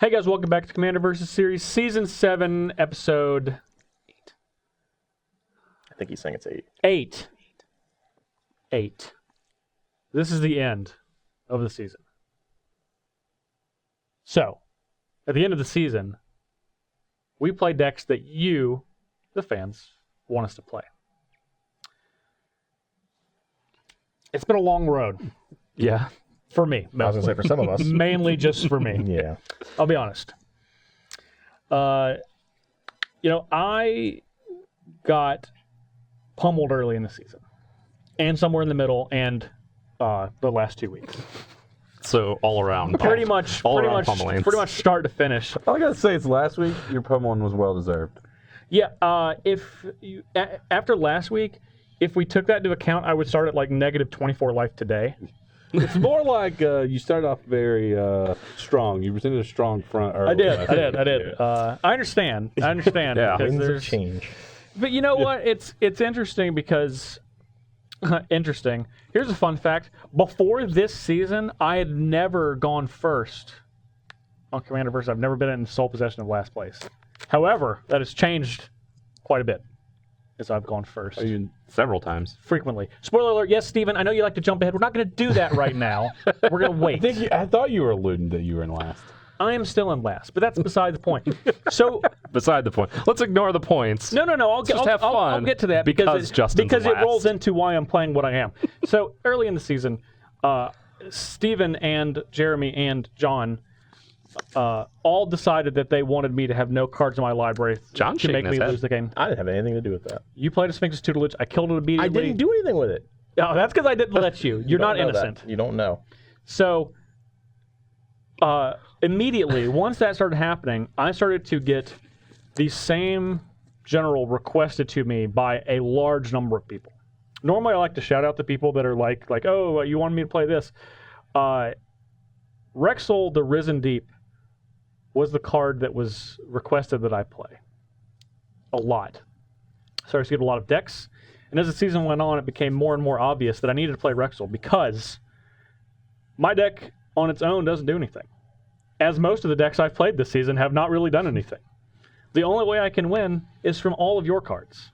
Hey guys, welcome back to Commander vs. Series, Season 7, Episode 8. I think he's saying it's 8. 8. 8. This is the end of the season. So, at the end of the season, we play decks that you, the fans, want us to play. It's been a long road. Yeah. For me. I was going to say for some of us. Mainly just for me. Yeah. I'll be honest. I got pummeled early in the season. And somewhere in the middle and the last 2 weeks. So all around. Pretty much start to finish. All I gotta say is last week your pummeling was well deserved. Yeah, after last week, if we took that into account, I would start at like negative 24 life today. It's more like you started off very strong. You presented a strong front early. I did. I understand. Yeah. Because Winds of there's change. But you know what? It's interesting because interesting. Here's a fun fact. Before this season, I had never gone first on Commander vs. I've never been in sole possession of last place. However, that has changed quite a bit as I've gone first. Several times. Frequently. Spoiler alert, yes, Steven, I know you like to jump ahead. We're not going to do that right now. We're going to wait. I thought you were alluding that you were in last. I am still in last, but that's beside the point. So, Beside the point. Let's ignore the points. No. I'll get to that because it rolls into why I'm playing what I am. So early in the season, Steven and Jeremy and John all decided that they wanted me to have no cards in my library to make me lose the game. I didn't have anything to do with that. You played a Sphinx's tutelage. I killed it immediately. I didn't do anything with it. Oh, that's because I didn't let you. You're not innocent. That. You don't know. So immediately, once that started happening, I started to get the same general requested to me by a large number of people. Normally, I like to shout out the people that are like, oh, you wanted me to play this. Wrexial, the Risen Deep, was the card that was requested that I play. A lot. Started to get a lot of decks. And as the season went on, it became more and more obvious that I needed to play Wrexial because my deck on its own doesn't do anything. As most of the decks I've played this season have not really done anything. The only way I can win is from all of your cards.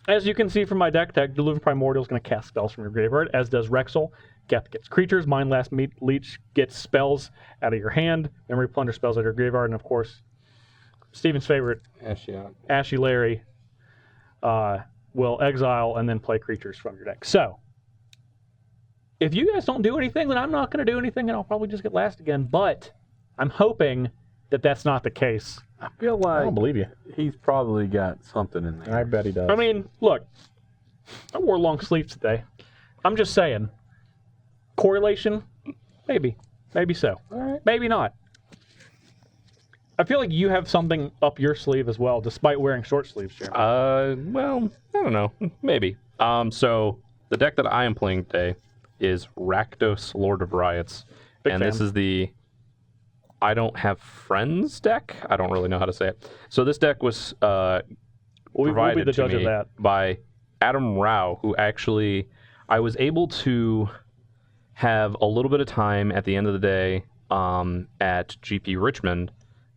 As you can see from my deck tag, Deluding Primordial is going to cast spells from your graveyard, as does Wrexial. Geth gets creatures, Mindlast Leech gets spells out of your hand, Memory Plunder spells out of your graveyard, and of course, Steven's favorite, Ashy Larry, will exile and then play creatures from your deck. So, if you guys don't do anything, then I'm not going to do anything, and I'll probably just get last again, but I'm hoping that that's not the case. I feel like I don't believe you. He's probably got something in there. I bet he does. I mean, look, I wore long sleeves today. I'm just saying. Correlation? Maybe. Maybe so. Right. Maybe not. I feel like you have something up your sleeve as well, despite wearing short sleeves, Jeremy. Well, I don't know. Maybe. So, the deck that I am playing today is Rakdos, Lord of Riots. Big fan. This is the I Don't Have Friends deck. I don't really know how to say it. So this deck was we'll be provided the to judge of me that. by Adam Rao, who actually I was able to have a little bit of time at the end of the day at GP Richmond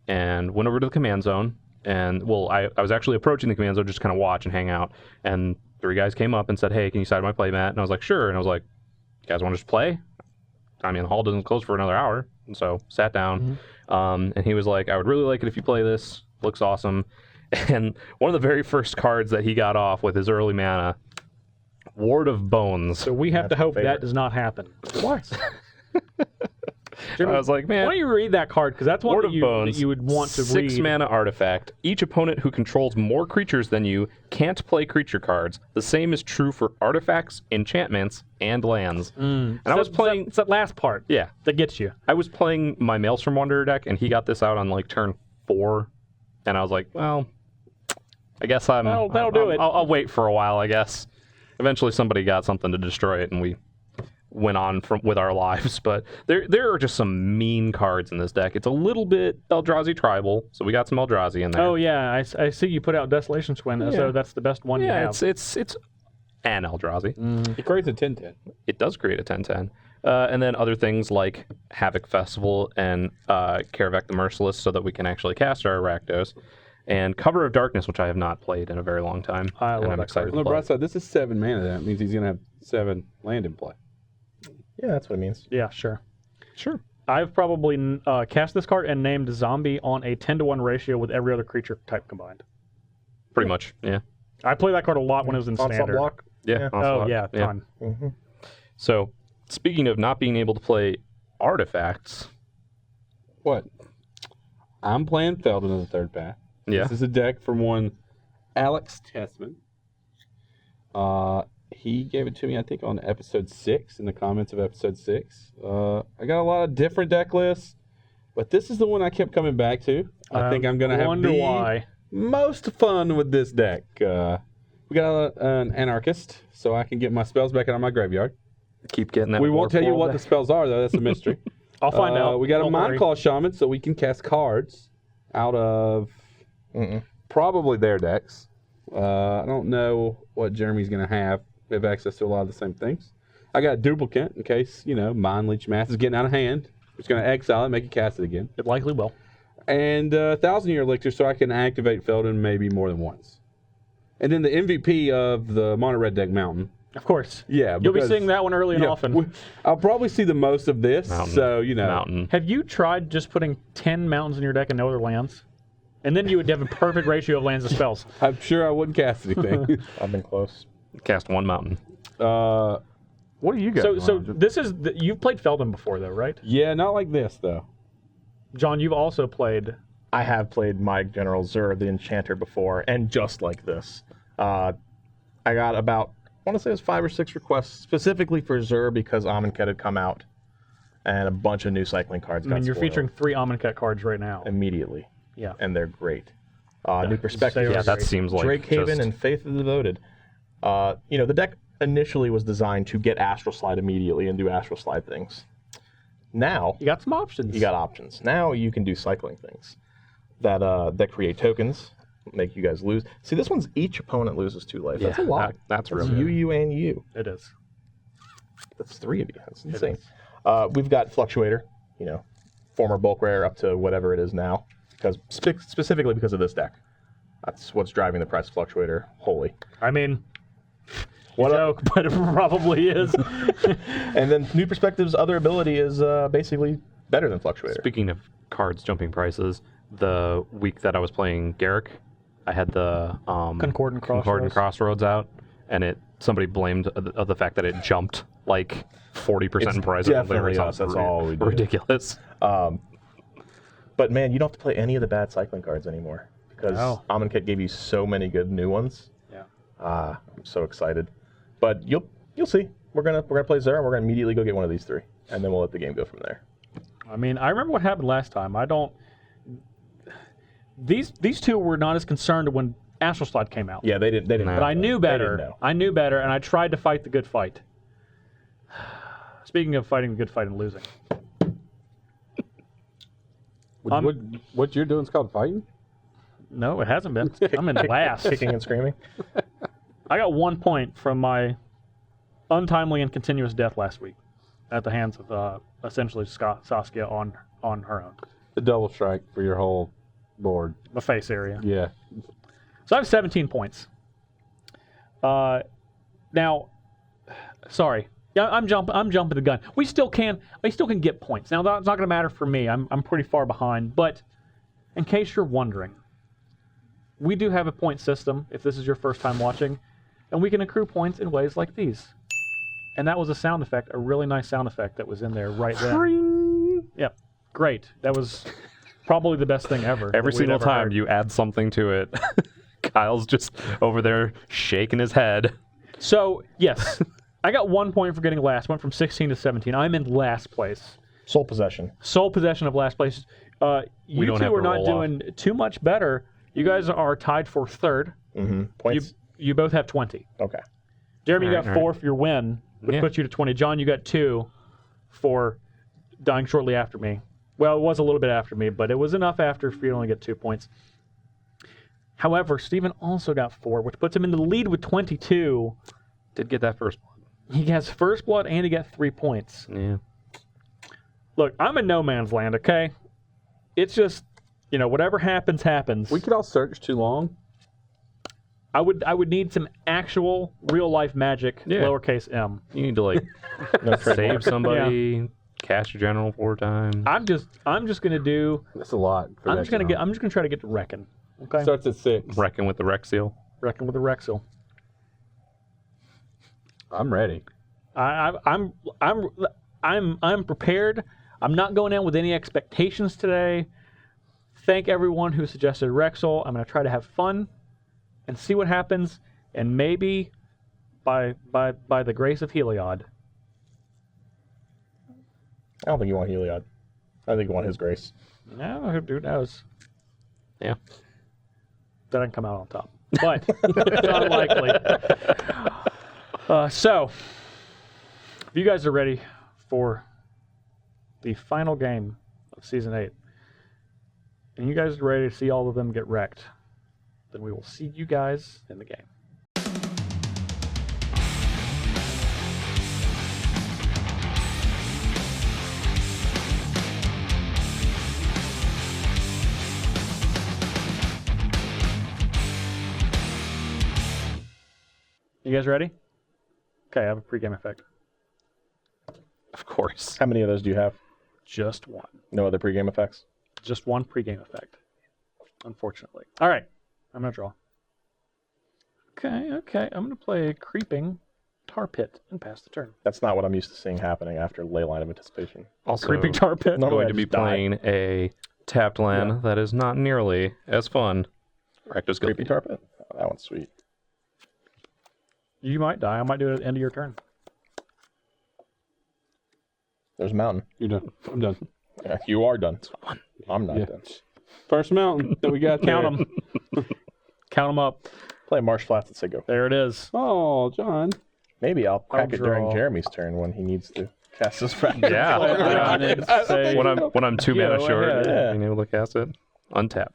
and went over to the command zone. And, well, I was actually approaching the command zone just to kind of watch and hang out. And 3 guys came up and said, hey, can you side my playmat? And I was like, sure. And I was like, you guys want to just play? I mean, the hall doesn't close for another hour. And so sat down. And he was like, I would really like it if you play this. Looks awesome. And one of the very first cards that he got off with his early mana, Ward of Bones. So we have to hope that does not happen. Why? Jeremy, I was like, man. why don't you read that card? Because that's one Ward that of you Bones, would want to read. 6 mana artifact. Each opponent who controls more creatures than you can't play creature cards. The same is true for artifacts, enchantments, and lands. And I was playing... It's that last part that gets you. I was playing my Maelstrom Wanderer deck, and he got this out on like turn 4. And I was like, well, I guess That'll do it. I'll wait for a while, I guess. Eventually somebody got something to destroy it, and we went on with our lives. But there are just some mean cards in this deck. It's a little bit Eldrazi tribal, so we got some Eldrazi in there. Oh yeah, I see you put out Desolation Twin, so that's the best one you have. It's an Eldrazi. It creates a 10/10. It does create a 10/10. And then other things like Havoc Festival and Karavek the Merciless, so that we can actually cast our Rakdos. And Cover of Darkness, which I have not played in a very long time. I and love I'm that excited card. On the to play. bright side, this is 7 mana. That means he's going to have 7 land in play. Yeah, that's what it means. Yeah, sure. Sure. I've probably cast this card and named zombie on a 10-to-1 ratio with every other creature type combined. Pretty much, yeah. I played that card a lot when it was in Onslaught standard. block. Yeah. Oh Onslaught, yeah, ton. Mm-hmm. So, speaking of not being able to play artifacts, What? I'm playing Feldon as a third path. yeah, This is a deck from one Alex Tessman. He gave it to me, I think, on episode 6, in the comments of episode 6. I got a lot of different deck lists, but this is the one I kept coming back to. I think I'm going to have wonder the why. most fun with this deck. We got an Anarchist, so I can get my spells back out of my graveyard. keep getting that. We War won't tell you Portal what the back. spells are, though. That's a mystery. I'll find out. We got a Don't Mind worry. Claw Shaman, so we can cast cards out of probably their decks. I don't know what Jeremy's going to have. We have access to a lot of the same things. I got a Duplicate in case, Mind Leech Mass is getting out of hand. It's going to exile it, make you cast it again. It likely will. And 1,000-Year Elixir, so I can activate Feldon maybe more than once. And then the MVP of the Mono Red deck, Mountain. Of course. Yeah, You'll be because- seeing that one early and Yeah, often. I'll probably see the most of this, Mountain. so, Mountain. Have you tried just putting 10 mountains in your deck and no other lands? And then you would have a perfect ratio of lands to spells. I'm sure I wouldn't cast anything. I've been close. Cast one mountain. What do you got? So this is you've played Feldon before though, right? Yeah, not like this, though. John, you've also played. I have played my General Zur, the Enchanter, before, and just like this. I got about, I want to say it was 5 or 6 requests specifically for Zur because Amonkhet had come out, and a bunch of new cycling cards I got mean, you're spoiled featuring 3 Amonkhet cards right now. immediately, Yeah. and they're great. New Perspective, They are Yeah, that great. seems like Drake Haven, just- and Faith of the Devoted. The deck initially was designed to get Astral Slide immediately and do Astral Slide things. Now, You got some options. you got options. Now you can do cycling things that create tokens, make you guys lose. See, this one's each opponent loses 2 life. That's a lot. That's That's real. you, and you. It is. That's 3 of you. That's insane. We've got Fluctuator, former bulk rare up to whatever it is now, because specifically because of this deck. That's what's driving the price of Fluctuator. Holy. I mean, What joke, but it probably is. And then New Perspective's other ability is basically better than Fluctuator. Speaking of cards jumping prices, the week that I was playing Garrick, I had the Concordant Crossroads out, and somebody blamed the fact that it jumped like 40% in price. or something. definitely It us. sounds That's all we do. ridiculous. But man, you don't have to play any of the bad cycling cards anymore because No. Amonkhet gave you so many good new ones. Yeah. I'm so excited. But you'll see. We're gonna play Zera and we're gonna immediately go get one of these 3, and then we'll let the game go from there. I mean, I remember what happened last time. I don't. These 2 were not as concerned when Astral Slide came out. Yeah, they didn't. No. But I knew better. They didn't know. I knew better, and I tried to fight the good fight. Speaking of fighting the good fight and losing, What you're doing is called fighting? no, it hasn't been. I'm in last. Kicking and screaming. I got 1 point from my untimely and continuous death last week at the hands of essentially Saskia on her own. The double strike for your whole board. The face area. Yeah. So I have 17 points. Now, sorry. Yeah, I'm jumping the gun. I still can get points. Now that's not going to matter for me. I'm pretty far behind. But in case you're wondering, we do have a point system. If this is your first time watching, and we can accrue points in ways like these. And that was a sound effect, a really nice sound effect that was in there right then. Yep, great. That was probably the best thing ever. Every that we'd single ever time heard. you add something to it, Kyle's just over there shaking his head. So yes, I got 1 point for getting last. Went from 16 to 17. I'm in last place. Sole possession. Sole possession of last place. You don't two have are to not roll off. doing too much better. You guys are tied for third. Mm-hmm. Points. You both have 20. Okay. Jeremy, you All right, got all 4 for your win, which Yeah. puts you to 20. John, you got 2 for dying shortly after me. Well, it was a little bit after me, but it was enough after for you to only get 2 points. However, Steven also got 4, which puts him in the lead with 22. Did get that first one. He has first blood and he got 3 points. Yeah. Look, I'm in no man's land, okay? It's just, whatever happens, happens. We could all search too long. I would need some actual real life magic, Yeah. lowercase m. You need to like save somebody, cast your general 4 times. I'm just gonna do. That's a lot. I'm just gonna try to get to Reckon. Okay. Starts at 6. Reckon with the Wrexial. Reckon with the Wrexial. I'm ready. I'm prepared. I'm not going in with any expectations today. Thank everyone who suggested Wrexial. I'm gonna try to have fun and see what happens, and maybe by the grace of Heliod. I don't think you want Heliod. I think you want his grace. No, who knows? Yeah. That I can come out on top. But it's unlikely. So, if you guys are ready for the final game of Season 8, and you guys are ready to see all of them get wrecked, then we will see you guys in the game. You guys ready? Okay, I have a pregame effect. Of course. How many of those do you have? Just one. No other pregame effects? Just one pregame effect. Unfortunately. All right. I'm going to draw. Okay. I'm going to play Creeping Tar Pit and pass the turn. That's not what I'm used to seeing happening after Leyline of Anticipation. Also, Creeping Tar Pit. I'm Normally going I to be just die. playing a tapped land that is not nearly as fun. Rakdos Creepy Guilty. Tar Pit? Oh, that one's sweet. You might die. I might do it at the end of your turn. There's a mountain. You're done. I'm done. Yeah, you are done. I'm not Yeah. done. First mountain that we got there. Count them. Count them up. Play Marsh Flats and say go. There it is. Oh, John. Maybe I'll crack it during draw. Jeremy's turn when he needs to cast his fractal. Yeah. Around and say, When I'm 2 mana Go short, ahead. Yeah. being able to cast it. Untap.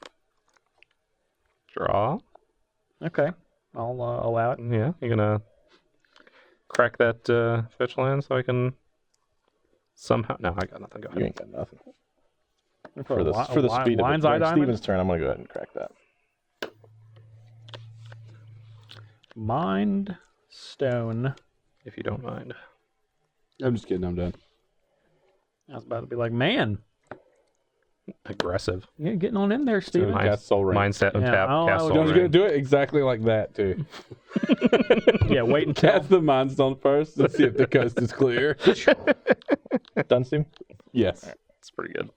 Draw. Okay. I'll allow it. Yeah. You're gonna crack that fetch land so I can somehow. No, I got nothing. Go You ahead. ain't got nothing. For For the speed of it. Lion's Eye During Diamond? Steven's turn, I'm going to go ahead and crack that. Mind Stone. If you don't mind. I'm just kidding. I'm done. I was about to be like, man, Aggressive. you're getting on in there, So Steven. Mine- cast Soul Ring. Mindset Yeah, untap. oh, Cast I Soul John's Ring. going to do it exactly like that, too. Yeah, wait until. Cast the Mind Stone first and see if the coast is clear. Done, Steve? Yes. It's pretty good.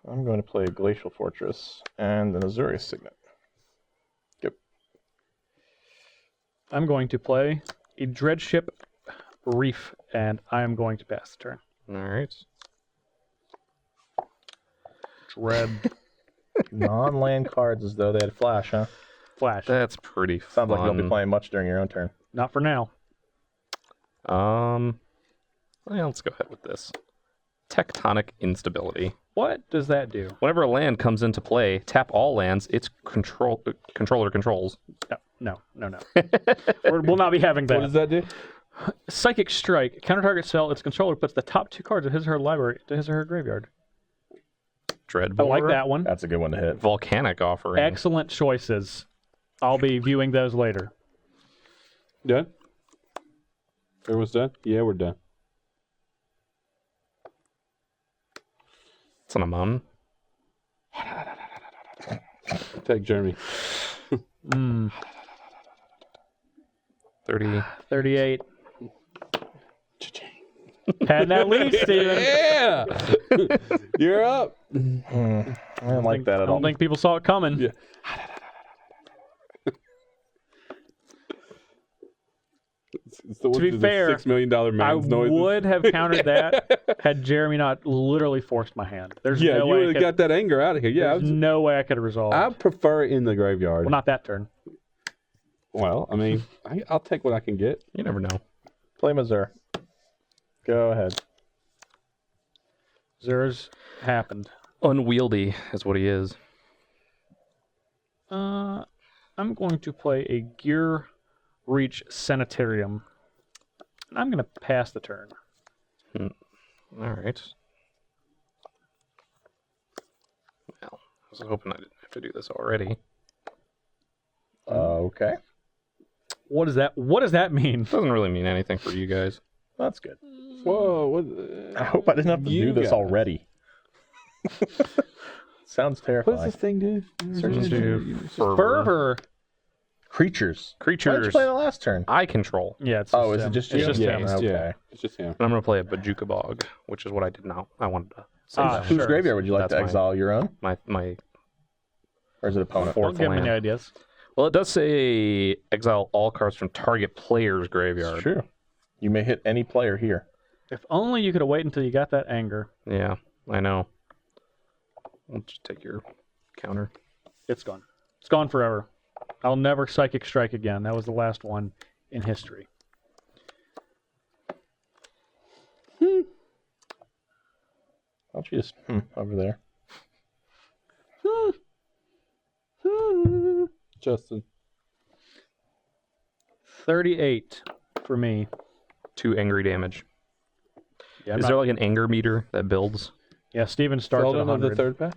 I'm going to play Glacial Fortress and an Azurius Signet. Yep. I'm going to play a Dreadship Reef, and I am going to pass the turn. All right. Dread Non-land cards as though they had flash, huh? Flash. That's pretty fun. Sounds like you'll be playing much during your own turn. Not for now. Well, let's go ahead with this. Tectonic Instability. What does that do? Whenever a land comes into play, tap all lands its controller controls. No. We'll not be having What that. does that do? Psychic Strike. Counter target spell. Its controller puts the top 2 cards of his or her library to his or her graveyard. Dreadbore. I like that one. That's a good one to hit. Volcanic Offering. Excellent choices. I'll be viewing those later. Done? Everyone's done? Yeah, we're done. It's on a mountain. Take Jeremy. 30. 38. Had that lead, Steven. Yeah! You're up. I don't like that I at all. don't think people saw it coming. Yeah. It's the, To be fair, $6 million I man's noises. would have countered that had Jeremy not literally forced my hand. There's Yeah, no you way would have got that anger out of here. Yeah, there's no way I could have resolved. I prefer it in the graveyard. Well, not that turn. Well, I mean, I'll take what I can get. You never know. Play Mazur. Go ahead. Zer's happened. Unwieldy is what he is. I'm going to play a Gear Reach Sanitarium. I'm going to pass the turn. All right. Well, I was hoping I didn't have to do this already. Okay. What does that mean? Doesn't really mean anything for you guys. That's good. Whoa! What, I hope I didn't have to You do this got already. Sounds what terrifying. does this thing do? Search history. Fervor. Creatures. Why did you Creatures play the last turn? I control. Yeah, it's Oh, just is it him. just It's you? just Yeah, him. okay. Yeah, it's just him. And I'm going to play a Bajuka Bog, which is what I did now. I wanted to say Ah, that. Whose sure. graveyard would you like That's to mine. exile? Your own? My Or is it opponent? Fourth Don't give me land. any ideas. Well, it does say exile all cards from target player's graveyard. It's true. You may hit any player here. If only you could have waited until you got that anger. Yeah, I know. I'll just take your counter. It's gone. It's gone forever. I'll never Psychic Strike again. That was the last one in history. Why don't you just over there? Justin. 38 for me. 2 angry damage. Yeah, Is there like an anger meter that builds? yeah, Steven starts at Feldon of 100. the third pack.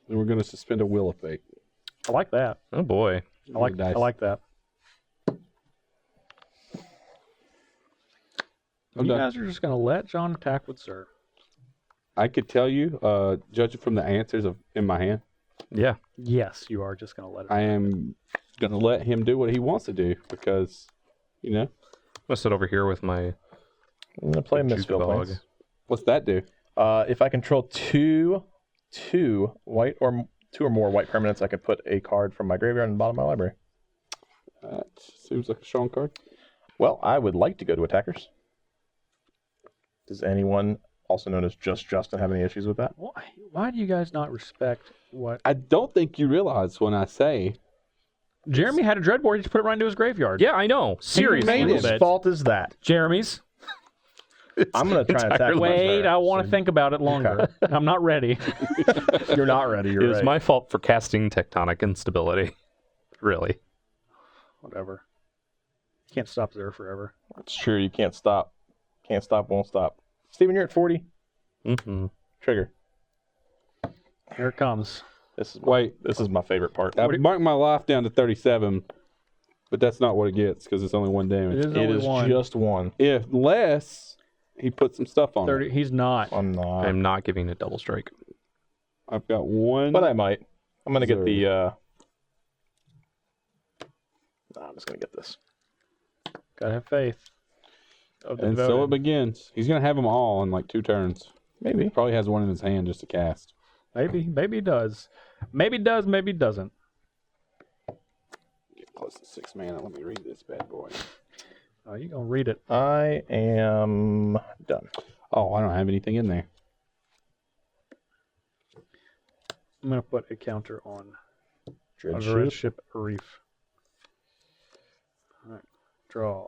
And we're going to suspend a Wheel of Fate. I like that. Oh boy. I like that. I'm You done. guys are just going to let John attack with Sir. I could tell you, judging from the answers in my hand, Yeah. Yes, you are just going to let it. I am going to let him do what he wants to do because, I'm going to sit over here with my I'm gonna play Bajuka Mistfield Bog. Plains. what's that do? If I control two white or two or more white permanents, I could put a card from my graveyard in the bottom of my library. That seems like a strong card. Well, I would like to go to attackers. Does anyone, also known as Just Justin, have any issues with that? Why do you guys not respect what... I don't think you realize when I say Jeremy had a Dreadboard, he just put it right into his graveyard. Yeah, I know. Seriously. made it. Whose fault is that? Jeremy's. I'm gonna try and attack. entirely- Wait, Sir. I want to think about it longer. I'm not ready. You're not ready. You're It was right. my fault for casting tectonic instability. Really. Whatever. Can't stop there forever. It's true. You can't stop. Can't stop. Won't stop. Steven, you're at 40. Mm-hmm. Trigger. Here it comes. This is Wait. This is my favorite part. I've marked my life down to 37, but that's not what it gets because it's only 1 damage. It It is one. just one. Unless he puts some stuff on 30. it. He's not. I'm not. I'm not giving it double strike. I've got one. But I might. I'm gonna get the. I'm just gonna get this. Gotta have faith. Of the and so it devoted. begins. He's going to have them all in like 2 turns. Maybe. Probably has one in his hand just to cast. Maybe he does. Maybe he does, maybe he doesn't. Get close to 6 mana. Let me read this bad boy. Oh, you gonna read it. I am done. Oh, I don't have anything in there. I'm gonna put a counter on Dread a red ship. ship reef. Alright. Draw.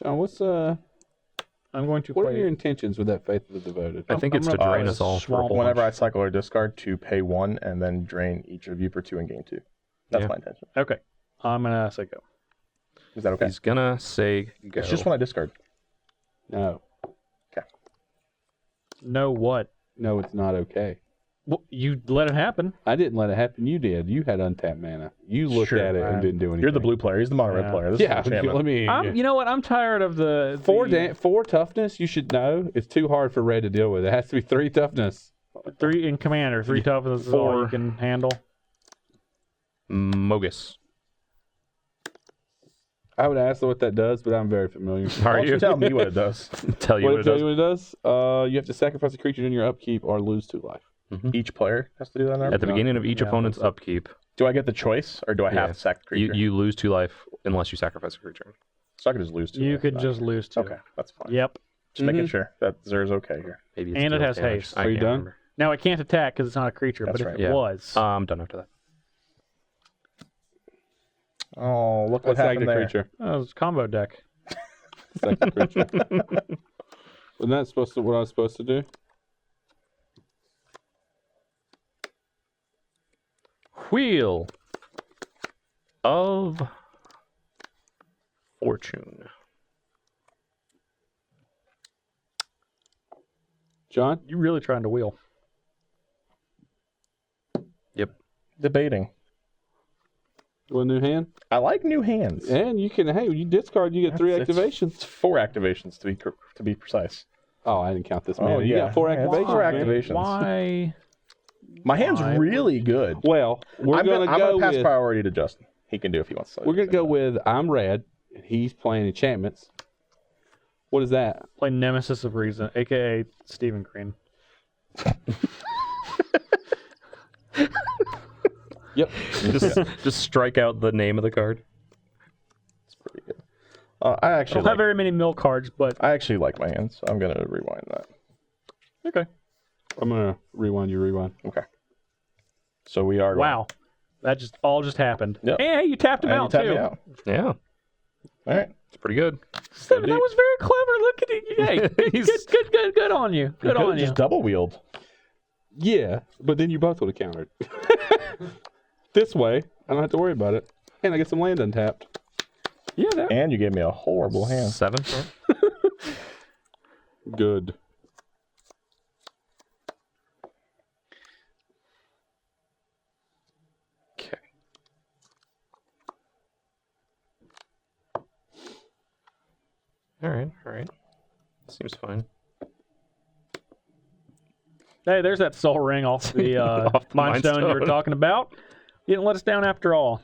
John, what's I'm going to what play are your intentions with that Faith of the Devoted? I think it's to gonna- drain us all for a swamp whole Whenever I bunch. cycle or discard, to pay 1 and then drain each of you for 2 and gain 2. That's Yeah. my intention. Okay. I'm gonna say go. Is that okay? He's gonna say go. It's just when I discard. No. No what? No, it's not okay. Well, you let it happen. I didn't let it happen. You did. You had untapped mana. You looked Sure, at it and didn't do anything. You're the blue player. He's the mono red Yeah. player. This Yeah, is enchantment. let me. You know what? I'm tired of the 4 toughness, you should know. It's too hard for Red to deal with. It has to be 3 toughness. 3 in commander. 3 toughness is all you 4. can handle. Mogus. I would ask what that does, but I'm very familiar. Why Are don't you you? tell me what it does? Tell you What what it it tell does. you what it does? You have to sacrifice a creature in your upkeep or lose 2 life. Each player has to do that. At the beginning of each Yeah, opponent's upkeep, Do I get the choice, or do I have Yeah. to sack the creature? you lose 2 life unless you sacrifice a creature. So I could just lose 2. You life. could just lose 2. Okay, that's fine. Yep. Just making sure that Zer's okay here. Maybe it's And it 2 has damage. haste. I Are you can't done? remember. Now it can't attack because it's not a creature, That's but right. if Yeah. it was, I'm done after that. Oh, look what Let's sack happened the there. creature. oh, it's a combo deck. Sack the creature. Wasn't that supposed to what I was supposed to do? Wheel of Fortune. John? You really trying to wheel? Yep. Debating. With a new hand? I like new hands. And you can, hey, when you discard, you get 3 It's activations. 4 activations to be precise. Oh, I didn't count this Oh, man. You yeah. got 4 Yeah, it's activations. 4 man. activations. Why? My hand's Why? really good. Well, we're I'm going to go pass with, priority to Justin. He can do if he wants to. we're going to go with I'm red, and he's playing enchantments. What is that? Play Nemesis of Reason, aka Stephen Green. Yep. Just strike out the name of the card. It's pretty good. I I actually don't have very many mill cards, but I actually like my hands, so I'm gonna rewind that. okay. I'm going to rewind your rewind. Okay. So we are. Wow, that just happened. Yep. Hey, you tapped him And you out tapped too. me out. Yeah, All right. it's pretty good. That was very clever. Look at it. Hey, good on you. Good Could've on you. just double wheeled. Yeah, but then you both would have countered. This way, I don't have to worry about it. And I get some land untapped. Yeah, that, And you gave me a horrible hand. 7. Good. Okay. All right. Seems fine. hey, there's that soul ring off the, Off the Mind Stone you were Mind Stone. talking about. You didn't let us down after all.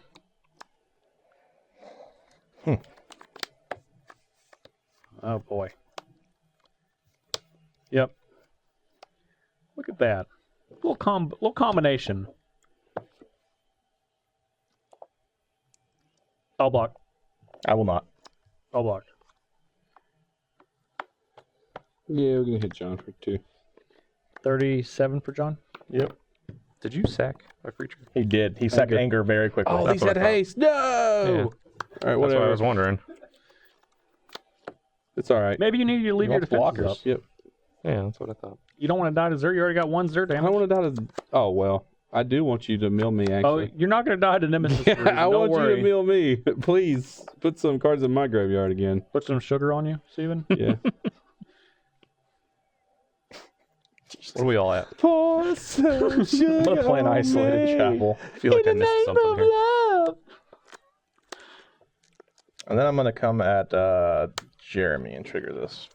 Oh boy. Yep. Look at that. Little combination. I'll block. I will not. I'll block. Yeah, we're going to hit John for 2. 37 for John. Yep. Did you sack my creature? He did. He sacked anger very quickly. Oh, That's he what said I thought. haste. No! Yeah. All right, That's whatever. what I was wondering. It's all right. Maybe you need to leave You your want defenses blockers. up. Yep. Yeah, that's what I thought. You don't want to die to zero. You already got 1 0 I damage. don't want to die to... Oh, well. I do want you to mill me, Oh, actually. you're not going to die to Nemesis. Reason. I Don't want worry. you to mill me. Please, put some cards in my graveyard again. Put some sugar on you, Steven. Yeah. What are we all at? Pour some sugar I'm gonna play an on isolated me. chapel. I feel like I missed something here. Love. And then I'm gonna come at Jeremy and trigger this.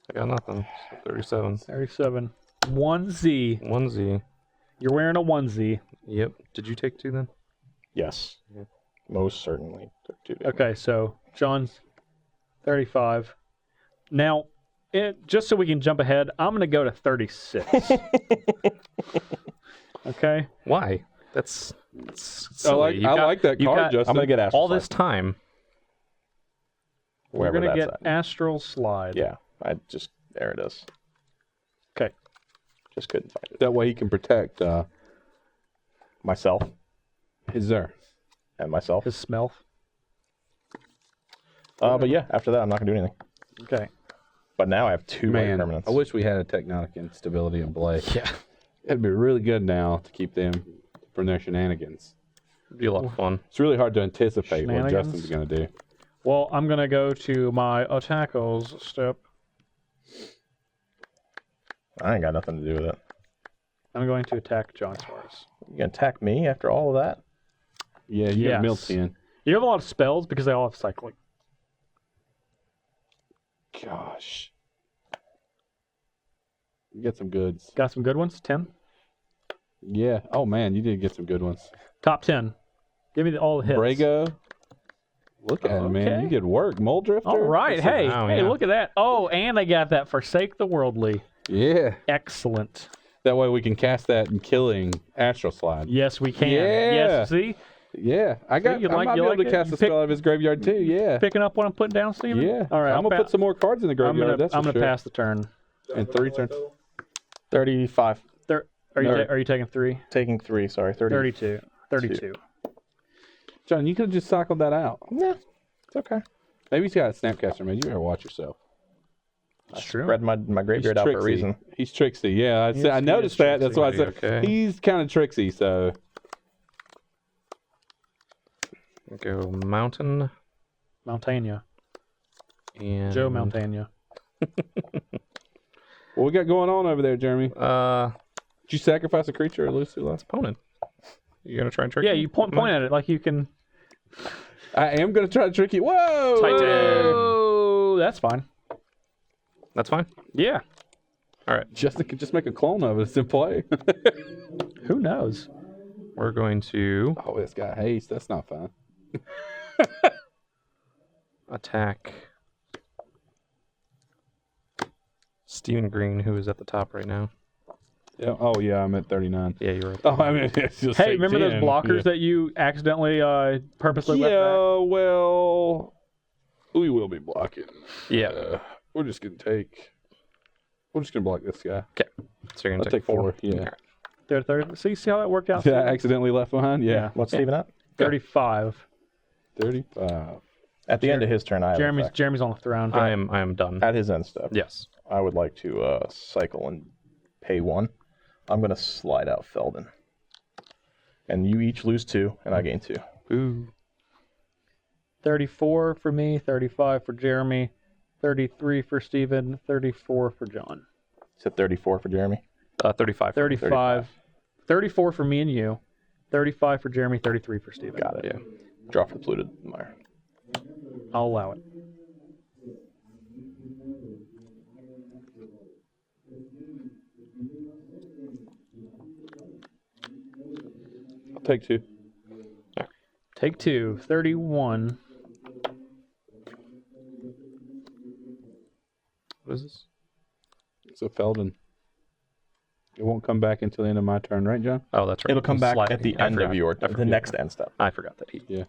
I got nothing. So 37. 37. 1Z. 1Z. You're wearing a onesie. Yep. Did you take 2 then? Yes. Yeah. Most certainly. Took 2 damage. Okay, so John's 35. Now, just so we can jump ahead, I'm going to go to 36. Okay? Why? That's I silly. like, You I got- like that you card, got Justin. I'm gonna get Astral all this Slide. time. We're Wherever going to that's get at. Astral Slide. Yeah. There it is. Okay. Just couldn't find it. That way he can protect Myself his Zer. and myself. His smell. But yeah, after that I'm not gonna do anything. Okay. But now I have 2 white Man, permanents. I wish we had a Tectonic Instability in play. Yeah. It'd be really good now to keep them from their shenanigans. It'd be a lot of fun. It's really hard to anticipate what Shenanigans? Justin's going to do. Well, I'm going to go to my attackles step. I ain't got nothing to do with it. I'm going to attack John Suarez. You gonna attack me after all of that? Yeah, you got Yes. Mill 10. You have a lot of spells because they all have cycling. Gosh. You get some goods. Got some good ones? 10? Yeah. Oh, man, you did get some good ones. Top 10. Give me all the hits. Brago. Look at him, man. Okay. You did work. Mole Drifter. All right. Hey, Wow, hey, yeah. look at that. Oh, and I got that Forsake the Worldly. Yeah. Excellent. That way we can cast that in killing Astral Slide. Yes, we can. Yeah. Yes, see? Yeah. I might be able to cast a spell out of his graveyard, too. Yeah. Picking up what I'm putting down, Steven? Yeah. All right. I'm going to put some more cards in the I'm graveyard. gonna, that's I'm for gonna sure. pass the turn. And 3 turns. 35. Are you taking 3? Taking 3, sorry. 30. 32. 32. John, you could have just cycled that out. Yeah, it's okay. Maybe he's got a Snapcaster, man. You better watch yourself. That's true. Spread my graveyard out for a reason. He's tricksy. Yeah, Yes, I he noticed is that. That's why I said tricksy. Okay. he's kind of tricksy. So Go Mountain Montaigne. and Joe Montaigne. What we got going on over there, Jeremy? Did you sacrifice a creature or lose 2 life? Opponent. You gonna try and trick Yeah, me? you point at it like you can. I am going to try to trick you. Whoa! Titan. Oh, that's fine. That's fine. Yeah. All right. Justin could just make a clone of it. It's in play. Who knows? We're going to Oh, it's got haste. That's not fun. attack Stephen Green, who is at the top right now. Yeah. Oh, yeah, I'm at 39. Yeah, you're right. Oh, I mean, it's just Hey, say remember those 10. blockers Yeah. that you accidentally purposely left back? Yeah, well, we will be blocking. Yeah. We're just going to take... We're just going to block this guy. Okay. So you're I'll gonna take 4. Yeah. All right. They're 30. See how that worked out? Did I accidentally left behind? Yeah. What's Steven at? 35. 35. At the end of his turn, I have an effect. Jeremy's on the throne. I am done. At his end step, Yes. I would like to cycle and pay 1. I'm going to slide out Feldon. And you each lose 2, and I gain 2. Ooh. 34 for me, 35 for Jeremy, 33 for Steven, 34 for John. Is it 34 for Jeremy? 35. 35. 34 for me and you, 35 for Jeremy, 33 for Steven. Got it. Yeah. Draw for the polluted mire. I'll allow it. I'll take 2. Take 2, 31. What is this? It's a Feldon. It won't come back until the end of my turn, right, John? Oh, that's right. It'll come back Slide- at the I end forgot. of your I forgot. the next end step. I forgot that he. Yeah.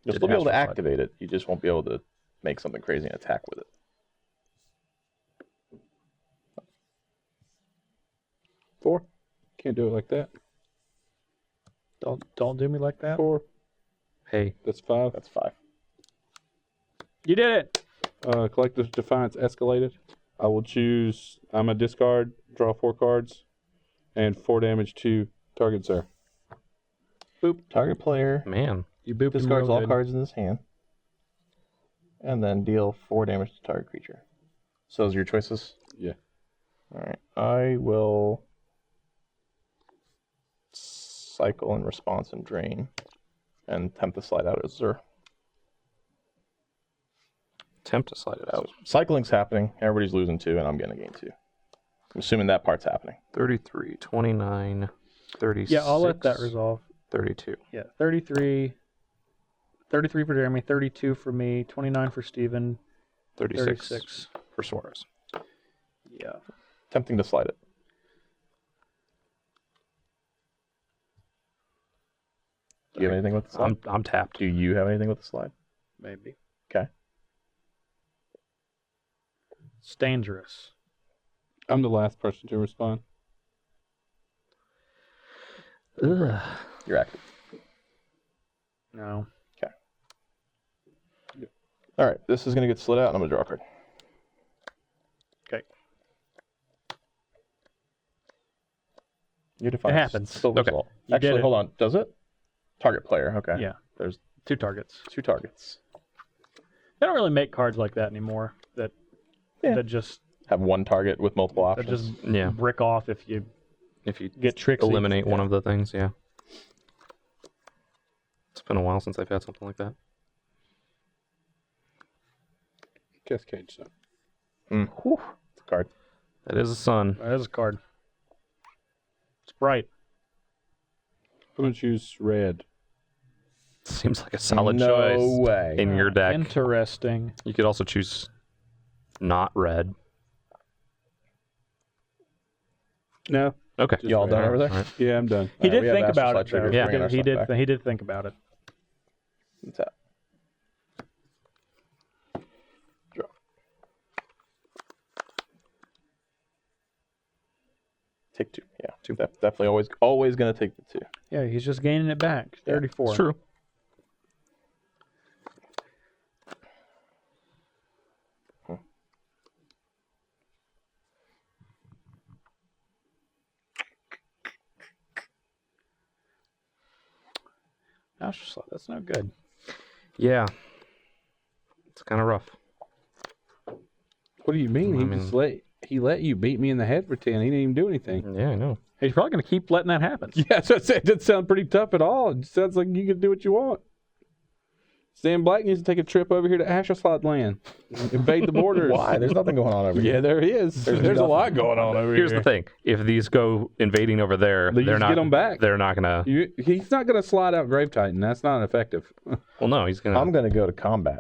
You'll Did still be able to astral slide. activate it. You just won't be able to make something crazy and attack with it. 4. Can't do it like that. Don't do me like that. 4. Hey. That's 5. That's 5. You did it. Collective Defiance escalated. I will choose. I'm a discard, draw 4 cards, and 4 damage to target sir. Boop. Target player Man. You booped him discards real all good. cards in his hand, and then deal 4 damage to target creature. So those are your choices. Yeah. All right. I will cycle and response and drain, and attempt to slide out as Zur. Attempt to slide it out. Cycling's happening. Everybody's losing 2, and I'm going to gain 2. I'm assuming that part's happening. 33, 29, 36. Yeah, I'll let that resolve. 32. Yeah, 33. 33 for Jeremy, 32 for me, 29 for Steven, 36, 36. for Suarez. Yeah. Attempting to slide it. Do you have anything with the slide? I'm tapped. Do you have anything with the slide? Maybe. Okay. It's dangerous. I'm the last person to respond. Ugh. You're active. No. All right. This is going to get slid out, and I'm going to draw a card. Okay. Your defiance. It happens. Still Okay. result. You did Actually, it. hold on. Does it? Target player. Okay. Yeah. There's 2 targets. 2 targets. They don't really make cards like that anymore. That Yeah. that just Have 1 target with multiple that options. just Yeah. brick off if you If you get tricksy. eliminate one of the things, yeah. It's been a while since I've had something like that. Cascade Sun. Whew. It's a card. That is a sun. That is a card. It's bright. I'm going to choose red. Seems like a solid no choice way. in your deck. Interesting. You could also choose not red. No. Okay. Just You all done red. over there? All right. Yeah, I'm done. He Alright, did we have think Astral about Slide it. Though. triggers. Yeah. Bringing our He stuff did. back. He did think about it. What's that? Draw. Take 2. Yeah. Definitely always going to take the 2. Yeah, he's just gaining it back. 34. It's true. Astral Slide, that's no good. Yeah. It's kind of rough. What do you mean? He let you beat me in the head for 10. He didn't even do anything. Yeah, I know. He's probably going to keep letting that happen. Yeah, so it doesn't sound pretty tough at all. It sounds like you can do what you want. Stan Black needs to take a trip over here to Asherslot land. Invade the borders. Why? There's nothing going on over here. Yeah, there is. There's a lot going on over Here's here. the thing: if these go invading over there, You they're just not. get 'em back. They're not gonna. He's not going to slide out Grave Titan. That's not effective. Well, no, he's gonna. I'm going to go to combat.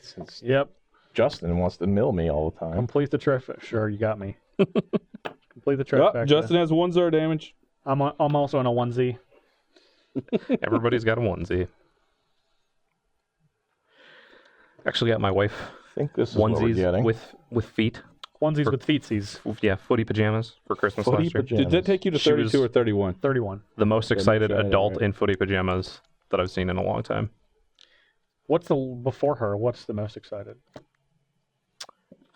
Since Yep. Justin wants to mill me all the time. Complete the trifecta. Sure, you got me. Complete the trifecta. Justin has 1 0 damage. I'm also on a 1Z. Everybody's got a onesie. Actually, got my wife I think this is what we're onesies getting. with feet. Onesies with feetsies. Yeah, footy pajamas for Christmas Footy last year. pajamas. Did that take you to She 32 was- or 31? 31. The most make excited sure I had it adult right. in footy pajamas that I've seen in a long time. What's the before her? What's the most excited?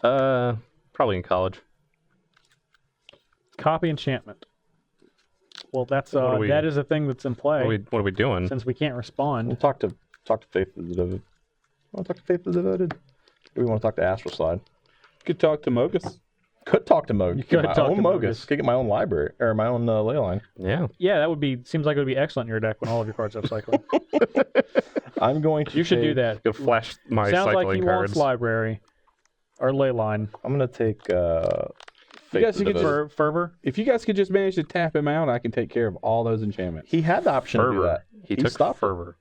Probably in college. Copy enchantment. Well, that's What are we- that is a thing that's in play What are we doing? since we can't We'll respond. talk to Faith of the Devoted. Want to talk to Faith of the Devoted? Do we want to talk to Astral Slide? Could talk to Mogus. Could talk to Mogus. You could Get my talk own to Mogus. Mogus. Could get my own library or my own ley line. Yeah. Yeah, that would be. Seems like it would be excellent in your deck when all of your cards have cycling. I'm going to. You should do take- that. Go flash my Sounds cycling like he cards. wants library or ley line. I'm going to take. You guys Faith of could the Devoted. Fervor. If you guys could just manage to tap him out, I can take care of all those enchantments. He had the option to do Fervor. that. He took stopped it. fervor.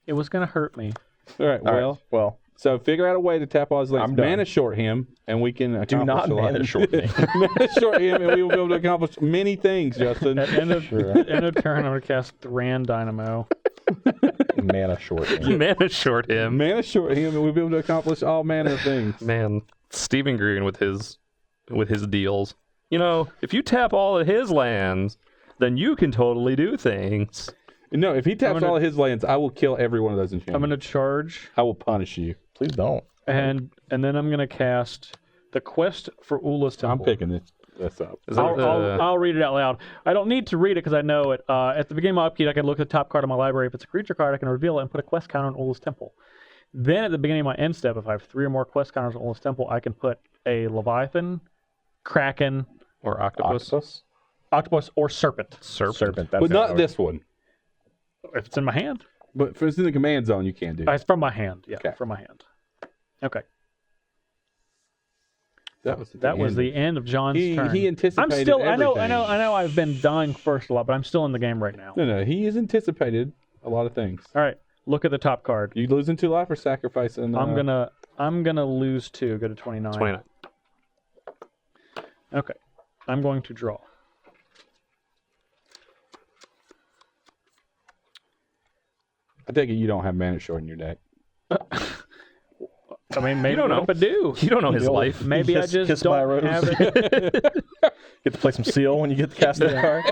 It was gonna hurt me. All right, All right, well, well, so figure out a way to tap all his lands. I'm done. Mana short him, and we can accomplish do not a lot. mana short me. Mana short him, and we will be able to accomplish many things, Justin. At end of Sure. end of turn, I'm gonna cast Thran Dynamo. Mana short. me. Mana short him. Mana short him, and we'll be able to accomplish all manner of things. Man, Stephen Green with his deals. You know, if you tap all of his lands, then you can totally do things. No, if he taps gonna- all of his lands, I will kill every one of those enchantments. I'm gonna charge, I will punish you. Please don't. and then I'm gonna cast the quest for Ula's I'm Temple. picking this up. Is that I'll read it out loud. I don't need to read it because I know it. At the beginning of my upkeep, I can look at the top card of my library. If it's a creature card, I can reveal it and put a quest counter on Ula's Temple. Then at the beginning of my end step, if I have 3 or more quest counters on Ula's Temple, I can put a Leviathan, Kraken, or octopus? Octopus, or Serpent. Serpent. That's But not how it this one. If it's in my hand. But if it's in the command zone, you can't do it. It's from my hand. Yeah, Okay. from my hand. Okay. That was the end of John's turn. He anticipated I'm still. everything. I know. I've been dying first a lot, but I'm still in the game right now. No, he has anticipated a lot of things. All right. Look at the top card. You losing 2 life or sacrificing? I'm gonna lose 2. Go to 29. 29. Okay. I'm going to draw. I take it you don't have mana short in your deck. I mean, maybe don't know. what if I do? You don't know his The old- life. Maybe I Kiss- just kiss by a don't rose. have it. Get to play some seal when you get to cast that card.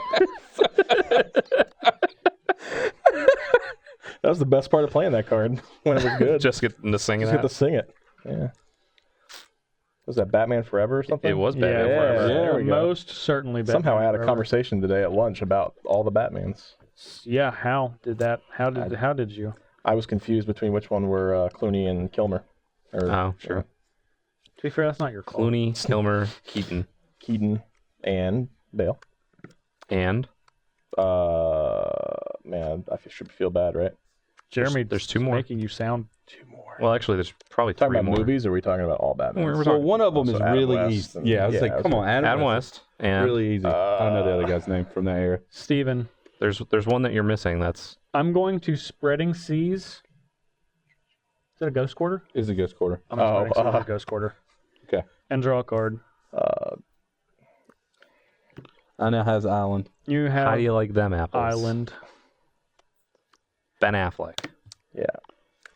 That was the best part of playing that card when it was good. Just getting to sing Just it. get to sing it. Yeah. Was that Batman Forever or something? It was Yeah, Batman Forever. there we go. most certainly. Somehow I had a Batman Forever. conversation today at lunch about all the Batmans. Yeah, how did that? How did you? I was confused between which one were Clooney and Kilmer. Or, Oh, sure. To be fair, that's not your call. Clooney, Kilmer, Keaton, Keaton and Bale. and Man, I should feel bad, right? Jeremy, There's 2 more. making you sound. 2 more. Well, actually, there's probably 3 Talking about more. movies, or are we talking about all Batman? We're Well, talking- one of them So is Adam really West easy. and- Yeah, I was yeah, like, I was come on, Adam West, and Really easy. I don't know the other guy's name from that era. Steven, there's one that you're missing. That's I'm going to Spreading Seas. Is that a Ghost Quarter? Is a Ghost Quarter. I'm going to Spreading Seas, a Ghost Quarter. Okay. And draw a card. I know has Island. You have how do you like them apples? Island. Ben Affleck. Yeah.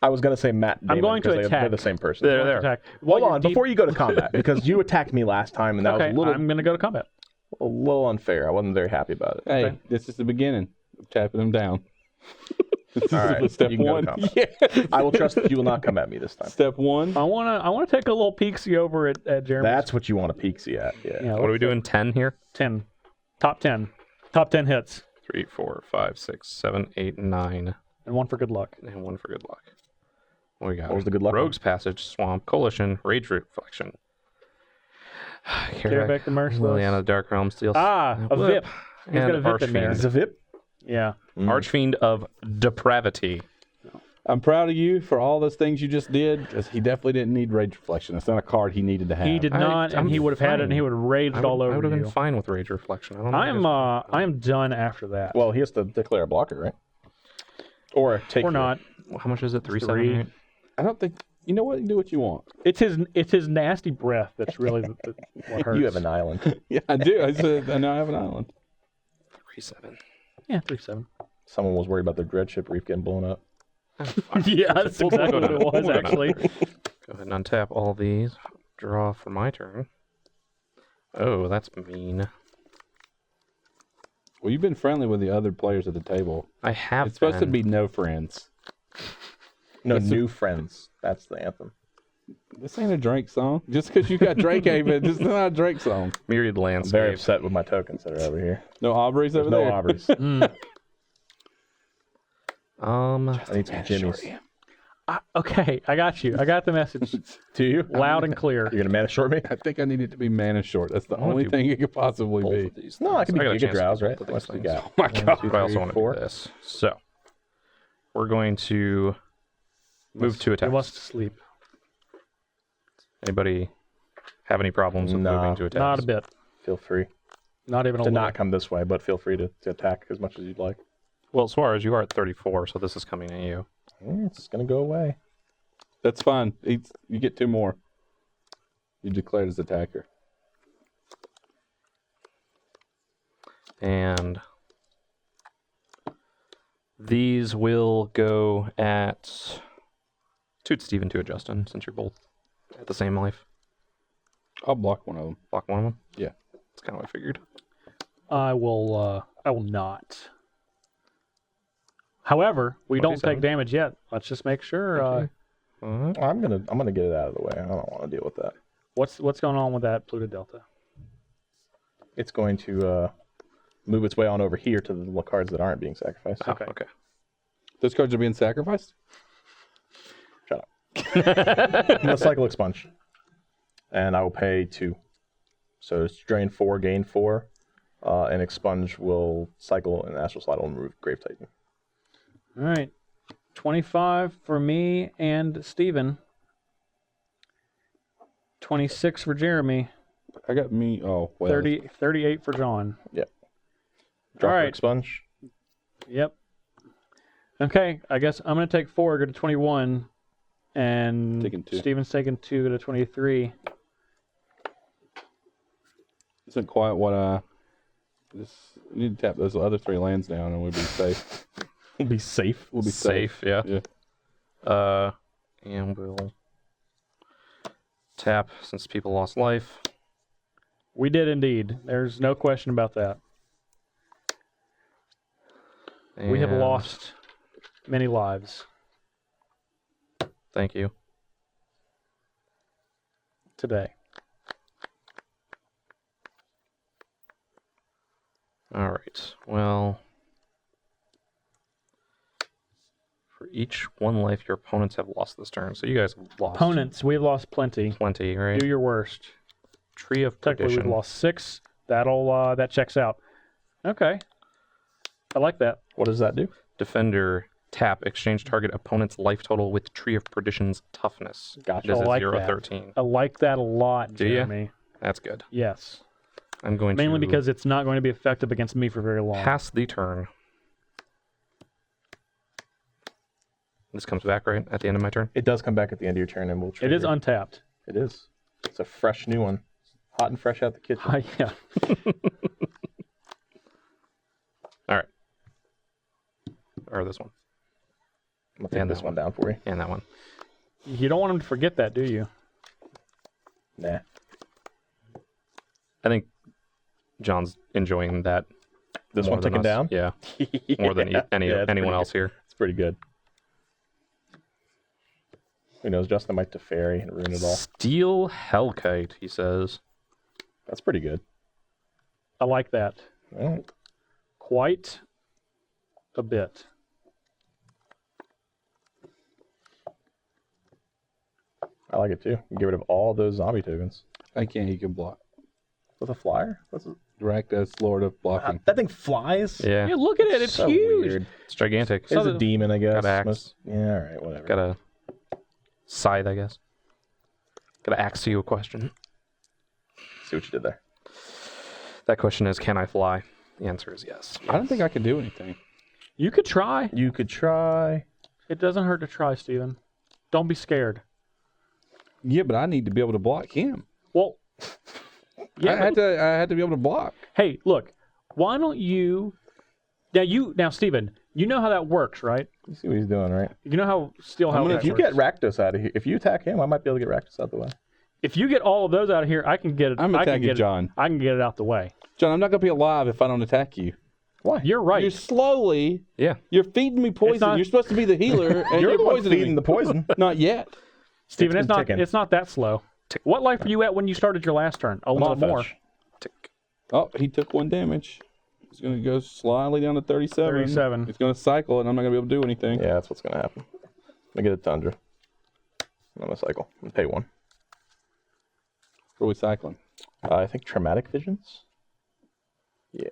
I was going to say Matt Damon. I'm going to because attack. They're the same person. They're there. Attack. Hold on, before you go to combat, because you attacked me last time, and that Okay, was I'm going to go to combat. a little unfair. I wasn't very happy about it. Hey, Okay. this is the beginning. I'm tapping him down. This All right, is step you can go to 1. combat. Yeah. I will trust that you will not come at me this time. Step 1. I want to take a little peeksy over at Jeremy. That's what you want to peeksy at. Yeah. yeah. What are we doing? 10 here? 10. Top 10. Top 10 hits. 3, 4, 5, 6, 7, 8, 9. And 1 for good luck. And 1 for good luck. What we got? What was the good luck one? Rogue's Passage, Swamp, Coalition, Rage Reflection. Back the Merciless. Liliana, Dark Realm, Steel. A Whip. VIP. He's got a VIP in there. Is it VIP? Yeah. Archfiend of Depravity. I'm proud of you for all those things you just did, because he definitely didn't need Rage Reflection. It's not a card he needed to have. He did not, and I'm he would have had it, and he would have raged all over I would have you. been fine with Rage Reflection. I I'm done after that. Well, he has to declare a blocker, right? Or take. or not. How much is it? 3, 7, 3. 8? I don't think. You know what? You do what you want. It's his nasty breath that's really what hurts. You have an island. Yeah, I do. I said, I know I have an island. 3, 7. Yeah, 3-7. Someone was worried about their dreadship reef getting blown up. Yeah, that's We'll go exactly what down. it was, We'll go down. actually. Go ahead and untap all these. Draw for my turn. Oh, that's mean. Well, you've been friendly with the other players at the table. I have It's supposed to been. be no friends. No, new friends. That's the anthem. This ain't a Drake song. Just because you got Drake Haven, this is not a Drake song. Myriad I'm Landscape. very upset with my tokens that are over here. No Aubrey's over No there. Aubrey's. I need some Jimmys. Okay, I got you. I got the message Do you? loud and clear. You're gonna mana short me? I think I need it to be mana short. That's the wanna only do thing it could possibly both be. of these No, I can things. be got a Giga chance to Drowse, do right? both of What's these we things. got? Oh my 1, God. 2, But I also 3, want to 4. do this. So, we're going to move to He attack. wants to sleep. Anybody have any problems with No. moving to attack? Not a bit. Feel free Not even a to little. not come this way, but feel free to attack as much as you'd like. Well, Suarez, you are at 34, so this is coming at you. It's gonna go away. That's fine. You get 2 more. You declared as attacker. And these will go at Toot Steven to Justin, since you're both at the same life. I'll block one of them. Block one of them? Yeah. That's kind of what I figured. I will not. However, we don't 27. take damage yet. Let's just make sure. I'm gonna get it out of the way. I don't want to deal with that. What's going on with that Pluto Delta? It's going to move its way on over here to the cards that aren't being sacrificed. Oh, okay. Those cards are being sacrificed? Shut up. I'm gonna cycle expunge, and I will pay 2. So it's drain 4, gain 4, and expunge will cycle, and astral slide will remove Grave Titan. All right. 25 for me and Steven. 26 for Jeremy. I got me. Oh, well. 38 for John. Yep. Drop All your right. expunge. Yep. Okay, I guess I'm going to take 4, go to 21. And Taking 2. Steven's taking 2, go to 23. Isn't quite what I. You need to tap those other 3 lands down and we'll be safe. We'll be safe. We'll be Safe, yeah. Yeah. And we'll tap since people lost life. We did indeed. There's no question about that. We have And lost many lives Thank you. today. All right. Well, for each 1 life, your opponents have lost this turn. So you guys have lost Opponents, we've lost plenty. plenty, right? Do your worst. Tree of Technically, Perdition. we've lost 6. That checks out. Okay. I like that. What does that do? Defender, tap, exchange target opponent's life total with Tree of Perdition's toughness. Gotcha. It is I a like 0, that. 13. I like that a lot, Do ya? Jeremy. That's good. Yes. I'm going Mainly to because it's not going to be effective against me for very long. pass the turn. This comes back, right? At the end of my turn? It does come back at the end of your turn, and we'll It trigger. is untapped. It is. It's a fresh new one. Hot and fresh out the kitchen. Yeah. All right. Or this one. I'm going to take And this that one down for you. And that one. You don't want him to forget that, do you? Nah. I think John's enjoying that. This more one than taken us. down? Yeah. More than Yeah, it's anyone pretty else good. here. It's pretty good. Who knows? Justin might Teferi and ruin it all. Steel Hellkite, he says. That's pretty good. I like that. Well, Quite a bit. I like it too. Get rid of all those zombie tokens. I can't. He can block. With a flyer? What's it? Rakdos, Lord of Blocking. That thing flies? Yeah, Yeah, look at it. It's so huge. weird. it's gigantic. It's a demon, I guess. Got axe. Yeah, all right, whatever. Got a scythe, I guess. Got to ask you a question. See what you did there. That question is, can I fly? The answer is yes. I don't think I can do anything. You could try. You could try. It doesn't hurt to try, Steven. Don't be scared. Yeah, but I need to be able to block him. Well, yeah. I had to be able to block. Hey, look. Why don't you now, Steven, you know how that works, right? You see what he's doing, right? You know how Steelhouse If you get Rakdos out of here, if you attack him, I might be able to get Rakdos out the way. If you get all of those out of here, I can get it. I'm I can attacking get it- John. I can get it out the way. John, I'm not going to be alive if I don't attack you. Why? You're right. You're slowly. Yeah. You're feeding me poison. not- You're supposed to be the healer, and You're the one poisoning feeding me. the poison. Not yet. Steven, It's been ticking. it's not that slow. What life were you at when you started your last turn? A lot more. Tick. Oh, he took 1 damage. He's going to go slightly down to 37. 37. He's going to cycle, and I'm not going to be able to do anything. Yeah, that's what's going to happen. I'm going to get a Tundra. I'm going to cycle and pay 1. What are we cycling? I think Traumatic Visions? Yeah.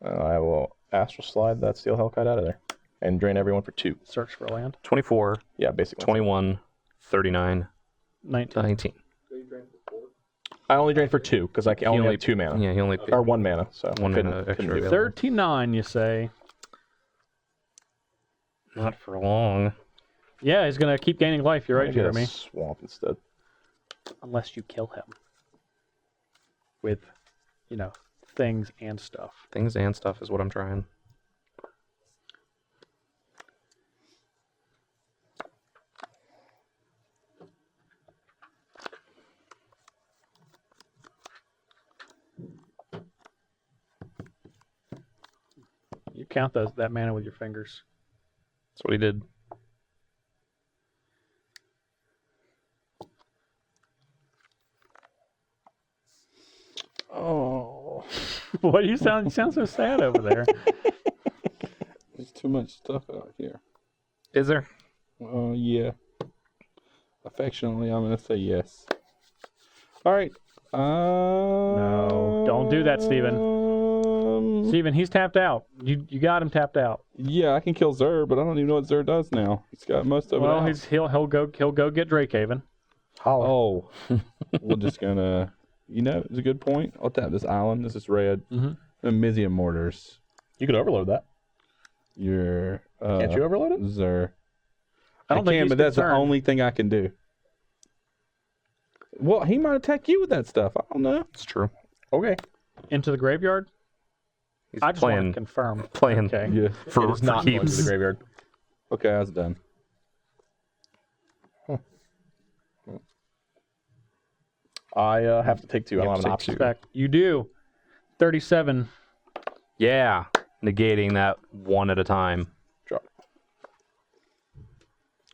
I will Astral Slide that Steel Hellkite out of there. And drain everyone for 2. Search for land. 24, Yeah, basically. 21, 39, 19. 19. I only drain for 2, because I only have 2 mana. Yeah, he only Or 1 mana, so One couldn't- mana couldn't extra do that. available. 39, you say? Not for long. Yeah, he's going to keep gaining life. You're right, I get a Jeremy. Swamp instead. Unless you kill him. With, things and stuff. Things and stuff is what I'm trying. You count that mana with your fingers. That's what he did. Oh, What do you sound? You sound so sad over there. there's too much stuff out here. Is there? Yeah. Affectionately, I'm going to say yes. All right. No, don't do that, Steven. Steven, he's tapped out. You got him tapped out. Yeah, I can kill Zer, but I don't even know what Zer does now. He's got most of it Well, out. he'll go get Drakehaven. Oh, we're just gonna. It's a good point. I'll tap this island. This is red. Mhm. And Mizium mortars. You could overload that. Your Can't you overload it? Zer. I don't think can, he's but that's the concerned. only thing I can do. Well, he might attack you with that stuff. I don't know. It's true. Okay. Into the graveyard. He's I just want to playing confirm. playing Okay. Yeah. for, It is for not going to keeps. the graveyard. Okay, I was done. I have to take 2. I don't have an take option. 2. Back. You do. 37. Yeah, negating that one at a time. Drop.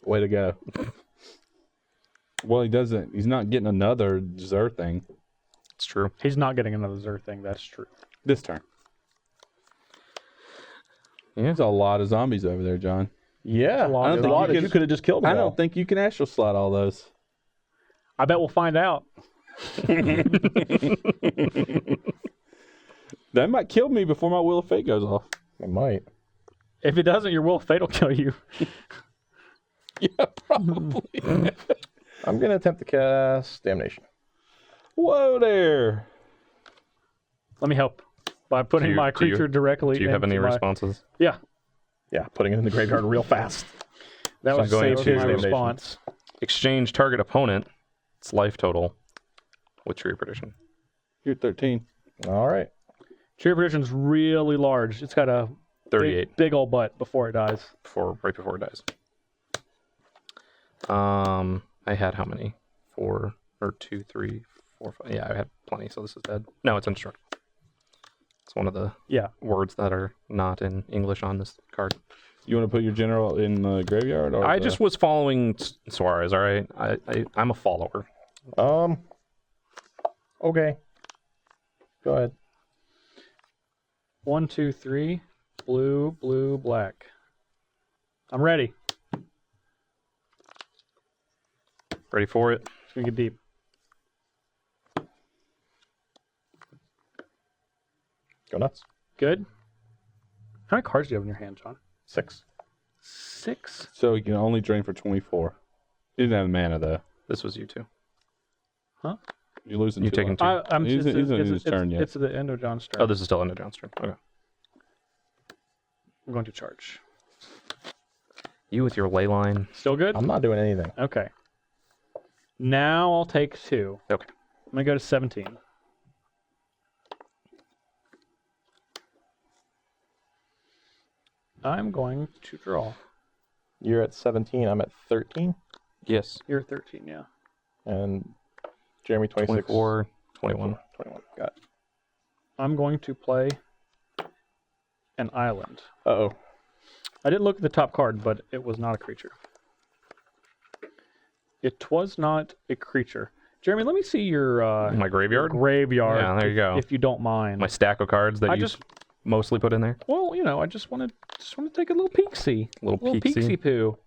Way to go. Well, he doesn't. He's not getting another Zer thing It's true. He's not getting another Zer thing. That's true. this turn. Yeah. There's a lot of zombies over there, John. Yeah. a lot. I don't There's think a lot you could have just killed them I all. don't think you can astral slide all those. I bet we'll find out. That might kill me before my Wheel of Fate goes off. It might. If it doesn't, your Will of Fate will kill you. Yeah, probably. I'm going to attempt to cast Damnation. Whoa there. Let me help by putting my creature directly. Do you have any into my- responses? Yeah, Yeah, putting it in the graveyard real fast. that So was, I'm going that to was my Damnation. response. Exchange target opponent. Its life total. What's your prediction? You're 13. All right. Tree of Perdition's really large. It's got a 38 big old butt before it dies. right before it dies. I had how many? 4 or 2, 3, 4, 5. Yeah, I had plenty. So this is dead. No, it's indestructible. It's one of the Yeah. words that are not in English on this card. You want to put your general in the graveyard? Or I just was following Suarez. All right, I'm a follower. Okay. Go ahead. 1, 2, 3. Blue, blue, black. I'm ready. Ready for it? It's gonna get deep. Go nuts. Good. How many cards do you have in your hand, John? 6. 6. So you can only drain for 24. You didn't have mana though. This was you two. Huh? You're losing. You're too taking long. two. He's in his turn yet. It's the end of John's turn. Oh, this is still end of John's turn. Okay. I'm going to charge. You with your ley line. Still good? I'm not doing anything. Okay. Now I'll take 2. Okay. I'm going to go to 17. I'm going to draw. You're at 17. I'm at 13. Yes. You're at 13, yeah. And Jeremy 26. 24, 21. 21. Got it. I'm going to play an island. Uh-oh. I didn't look at the top card, but it was not a creature. It was not a creature. Jeremy, let me see your My graveyard? graveyard. Yeah, there you go. If you don't mind. My stack of cards that I you just- mostly put in there. Well, you know, I just want to take a little peek-see. Little peek-see peek-see. poo.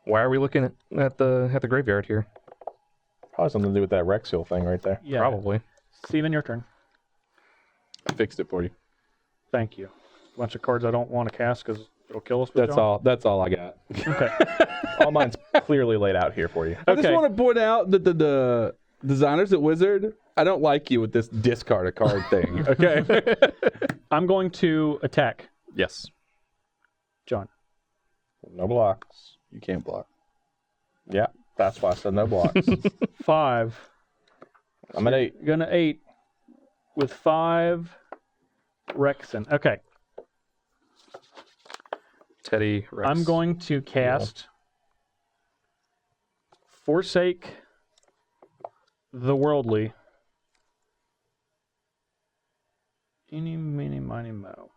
Why are we looking at the graveyard here? Probably something to do with that Wrexial thing right there. Yeah. Probably. Steven, your turn. I fixed it for you. Thank you. A bunch of cards I don't want to cast because it'll kill us. With That's John. all. That's all I got. Okay. All mine's clearly laid out here for you. I just Okay. want to point out that the designers at Wizard, I don't like you with this discard a card thing. Okay. I'm going to attack Yes. John. No blocks. You can't block. Yeah, that's why I said no blocks. 5. I'm at 8. Gonna 8 with 5 Rexen. Okay. Teddy, Rex. I'm going to cast Forsake the Worldly. Eeny, meeny, miny, mo.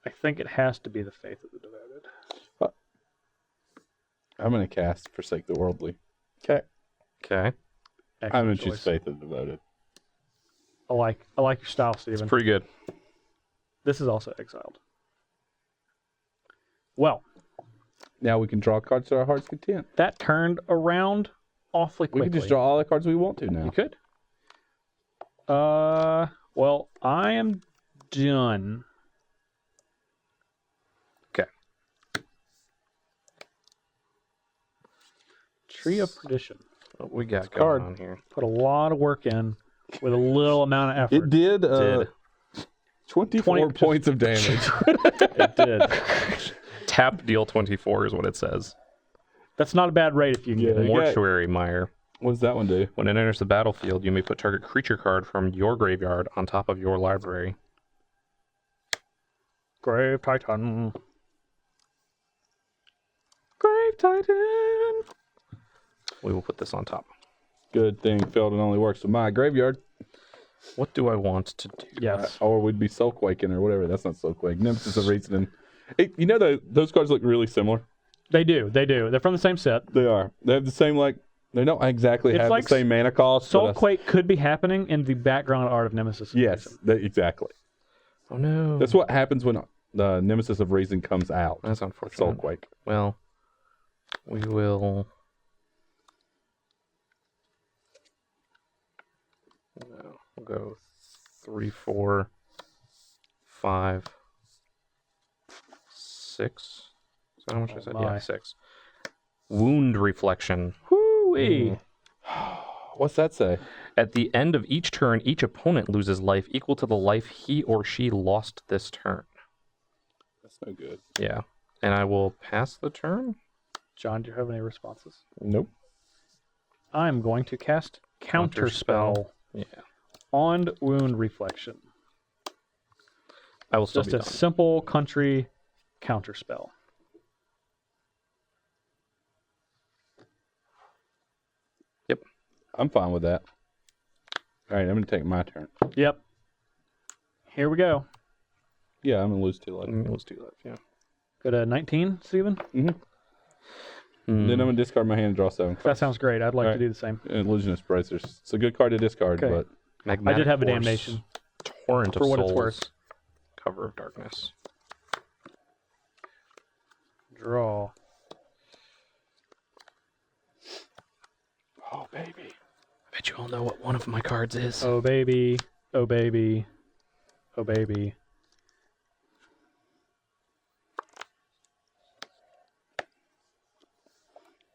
I think it has to be the Faith of the Devoted. I'm going to cast Forsake the Worldly. Okay. Okay. I'm Excellent going to choose choice. Faith of the Devoted. I like your style, Steven. Pretty good. This is also exiled. Well, Now we can draw cards to our heart's content. that turned around awfully We quickly. can just draw all the cards we want to now. You could. Well, I am done. Okay. Tree of Perdition. What we got card. going on here? Put a lot of work in with a little amount of effort. It did, Did. 24 20 points of damage. It did. Tap deal 24 is what it says. That's not a bad rate if you can get Yeah. it. Mortuary Mire. What does that one do? When it enters the battlefield, you may put target creature card from your graveyard on top of your library. Grave Titan. Grave Titan. We will put this on top. Good thing Feldon only works with my graveyard. What do I want to do? Yes. Or we'd be Soul Quaking or whatever. That's not Soul Quake. Nemesis of Reasoning. Hey, you know those cards look really similar? They do. They do. They're from the same set. They are. They have the same, like, they don't exactly It's have like the same mana cost. but Soulquake could be happening in the background art of Nemesis. of Yes, Reason. exactly. Oh no. That's what happens when the Nemesis of Reason comes out. That's unfortunate. Soul Quake. Well, we will. No, we'll go 3, 4, 5, 6. Is that how much I said? my. Yeah, 6. Wound Reflection. Woo-wee. What's that say? At the end of each turn, each opponent loses life equal to the life he or she lost this turn. That's no good. Yeah. And I will pass the turn. John, do you have any responses? Nope. I'm going to cast Counterspell Yeah. on Wound Reflection. I will still Just be a done. simple country counterspell. I'm fine with that. All right, I'm going to take my turn. Yep. Here we go. Yeah, I'm going to lose 2 life. Let's do that. Yeah. Go to 19, Steven. Then I'm gonna discard my hand and draw 7 cards. That sounds great. I'd like to Alright. do the same. Illusionist Bracers. It's a good card to discard, Okay. but Magnetic I did have a Force, damnation. Torrent of For what it's Souls, worth. Cover of Darkness. Draw. oh baby. I bet you all know what one of my cards is. Oh baby. Oh baby. Oh baby.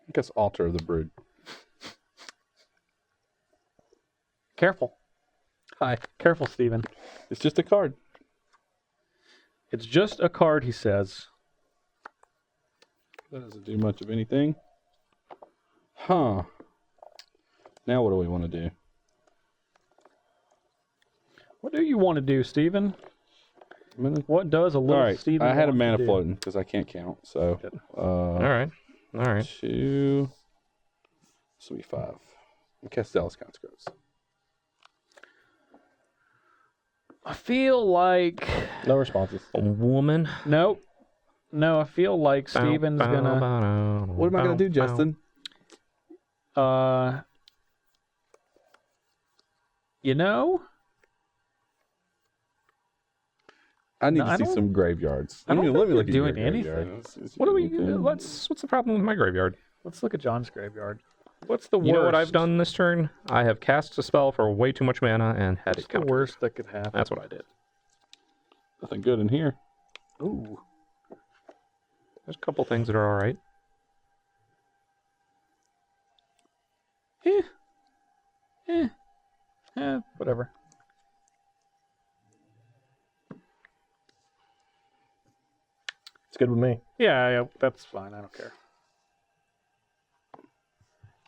I guess Altar of the Brood. Careful. Hi. Careful, Steven. It's just a card. It's just a card, he says. That doesn't do much of anything. Huh. Now what do we want to do? What do you want to do, Steven? I'm gonna... What does a little All right. Steven I had a want mana to do? floating because I can't count. So, All right. 2. This will be 5. Castell's Conscripts. I feel like... No responses. A woman. Nope. No, I feel like Steven's gonna... What am I gonna do, Justin? You know? I need No, to I see don't- some graveyards. I don't let think me look you're at your doing anything. graveyard. Let's What do we? anything. What's the problem with my graveyard? Let's look at John's graveyard. What's the worst? You know what I've done this turn? I have cast a spell for way too much mana and had What's it the countered. worst that could happen? That's what I did. Nothing good in here. Ooh. There's a couple things that are all right. Whatever. It's good with me. Yeah, that's fine. I don't care.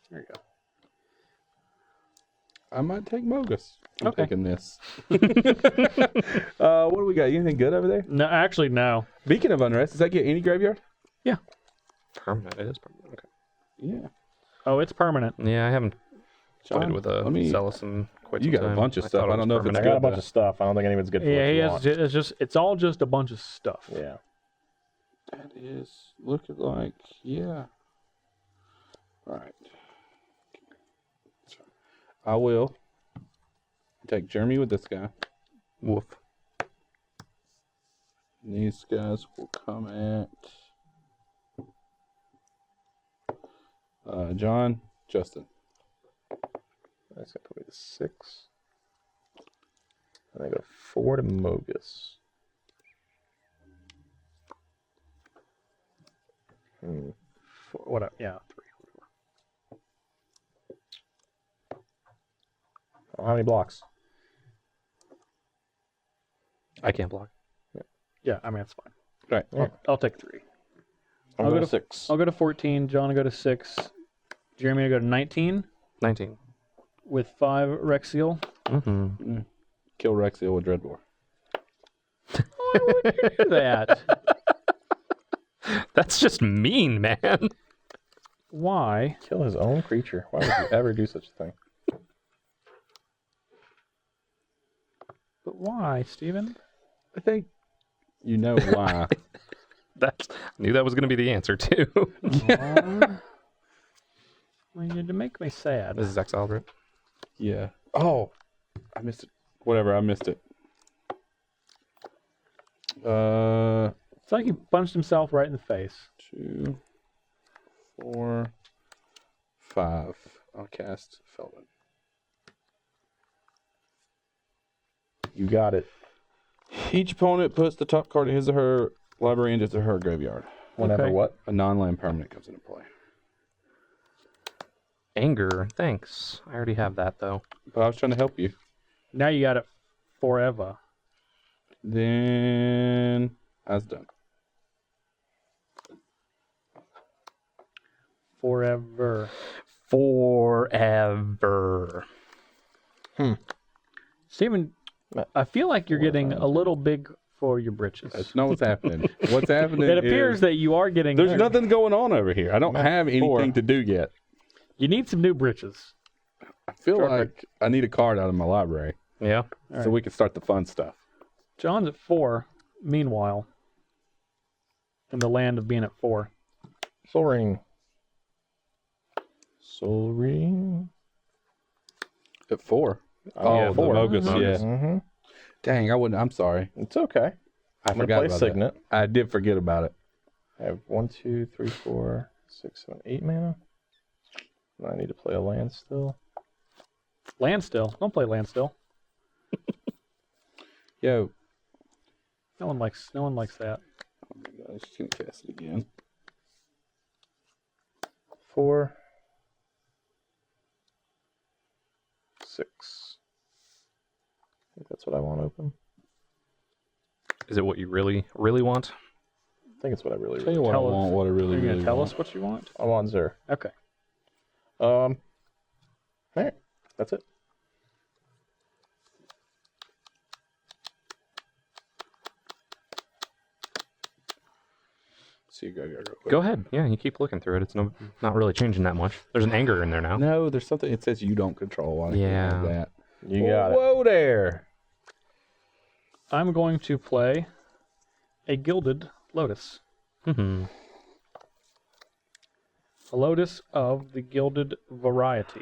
There you go. I might take Mogus. I'm Okay. taking this. What do we got? Anything good over there? No, actually, no. Beacon of Unrest. Does that get any graveyard? Permanent. It is permanent. Okay. Yeah. Oh, it's permanent. Yeah, I haven't played John, with a let me- Celis in quite You some got a time. bunch of I stuff. thought it I don't was know if it's I permanent. got a bunch of stuff. I don't think anyone's good for Yeah, what he you has. want. It's just. It's all just a bunch of stuff. Yeah. That is looking like, yeah. All right. I will take Jeremy with this guy. Woof. And these guys will come at John, Justin. That's going to put me to 6. And I go 4 to Mogus. What? Yeah, 3. How many blocks? I can't block. Yeah, I mean it's fine. Right. Yeah. I'll take 3. I'm I'll going go to 6. I'll go to 14. John will go to 6. Jeremy will go to 19 19. with 5 Wrexial. Mm-hmm. Kill Wrexial with Dreadbore. Why would you do that? That's just mean, man. Why? Kill his own creature. Why would you ever do such a thing? But why, Steven? I think you know why. That's I knew that was going to be the answer too. Well, you make me sad. This is Exile, right? Yeah. Oh, I missed it. Whatever, I missed it. It's like he punched himself right in the face. 2, 4, 5. I'll cast Feldon. You got it. Each opponent puts the top card of his or her library into her graveyard. Whenever Okay. what? A non-land permanent comes into play. Anger. Thanks. I already have that though. But I was trying to help you. Now you got it forever. Then I was done. Forever. Forever. Steven, I feel like you're getting a little big for your britches. That's not what's happening. What's happening It appears is that you are getting... there's nothing going on over here. I don't have anything to do yet. You need some new britches. I feel like I need a card out of my library Yeah. so we can start the fun stuff. John's at 4, meanwhile. In the land of being at 4. Soul Ring. Soul Ring. At 4. Oh, Oh, the 4. Mogus, yeah. Mm-hmm. Dang, I wouldn't. I'm sorry. It's okay. I I'm gonna forgot play about Signet. that. I did forget about it. I have 1, 2, 3, 4, 6, 7, 8 mana. And I need to play a land still. Land still. Don't play land still. Yo. No one likes that. Oh my gosh, she's gonna cast it again. 4, 6. I think that's what I want open. Is it what you really, really want? I think it's what I really, Tell you what I Tell us- want, what I Are really, you gonna really tell want. us what you want? I want Zur. Okay. All right, that's it. See you go real quick. Go ahead. Yeah, you keep looking through it. It's not really changing that much. There's an anger in there now. No, there's something. It says you don't control. I can't Yeah. have that. You got it. Whoa there. I'm going to play a Gilded Lotus. Mm-hmm. A Lotus of the Gilded variety.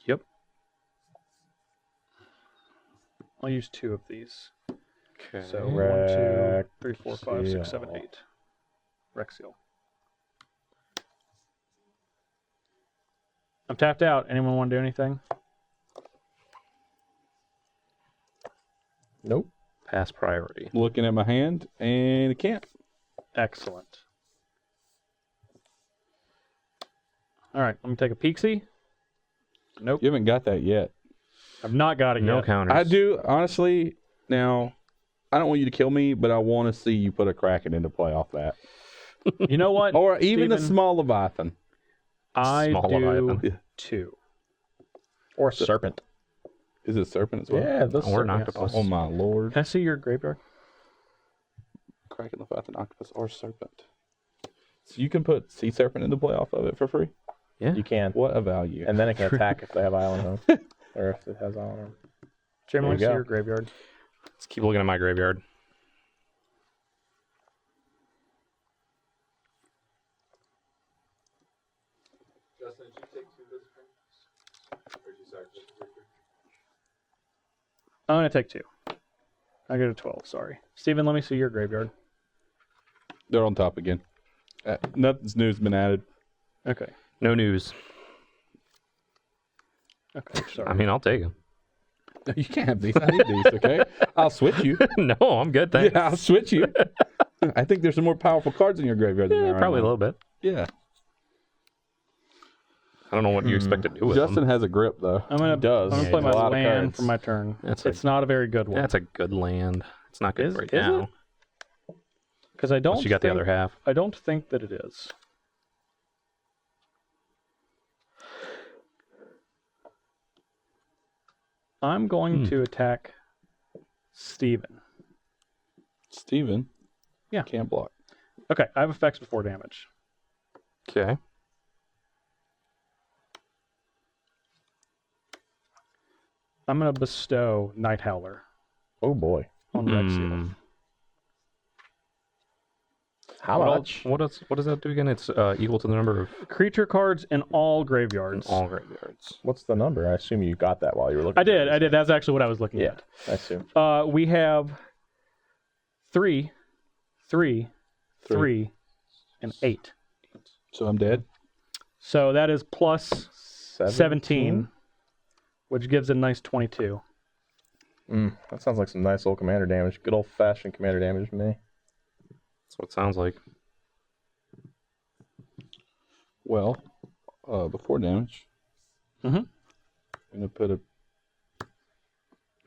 Yep. I'll use 2 of these. Okay. So 1, 2, 3, 4, 5, 6, 7, Wrexial. 8. Wrexial. I'm tapped out. Anyone want to do anything? Nope. Pass priority. Looking at my hand, and it can't. Excellent. All right, let me take a peek-see. Nope, You haven't got that yet. I've not got it No yet. counters. I do, honestly. Now, I don't want you to kill me, but I want to see you put a Kraken into play off that. You know what? Or even a Steven, small Leviathan. I Small do Leviathan. 2. Or Serpent. Is it Serpent as well? Yeah, this Or an Serpent. octopus. Oh my lord. Can I see your graveyard? Kraken, Leviathan, Octopus, or Serpent. So you can put Sea Serpent into play off of it for free? You can. What a value. And then it can attack if they have Island Home. Or if it has Island Home. Jeremy, let me There you see go. your graveyard. Let's keep looking at my graveyard. Justin, did you take 2 this turn? Or did you sacrifice 3? I'm going to take 2. I go to 12, sorry. Steven, let me see your graveyard. They're on top again. Nothing's new's been added. Okay. No news. Okay, sorry. I mean, I'll take them. You can't have these. I need these, okay? I'll switch you. No, I'm good. Thanks. Yeah, I'll switch you. I think there's some more powerful cards in your graveyard than Yeah, there are probably a now. little bit. Yeah. I don't know what you expect to do with Justin them. has a grip, though. I'm going does. to Yeah, play he my has a lot of land cards. for my turn. That's It's not a very good one. That's a good land. It's not good Is- right is now. Because I don't Unless you got the other half. I don't think that it is. I'm going to attack Steven. Steven. Yeah. Can't block. Okay, I have effects before damage. Okay. I'm going to bestow Night Howler Oh boy. on Wrexial. How much? What does that do again? It's equal to the number of Creature cards in all graveyards. all graveyards. What's the number? I assume you got that while you were looking. I did. That's actually what I was looking Yeah, I assume. at. We have 3, 3, 3, and 8. So I'm dead. So that is plus 17, which gives a nice 22. That sounds like some nice old commander damage. Good old fashioned commander damage to me. That's what it sounds like. Well, before damage, Mhm. I'm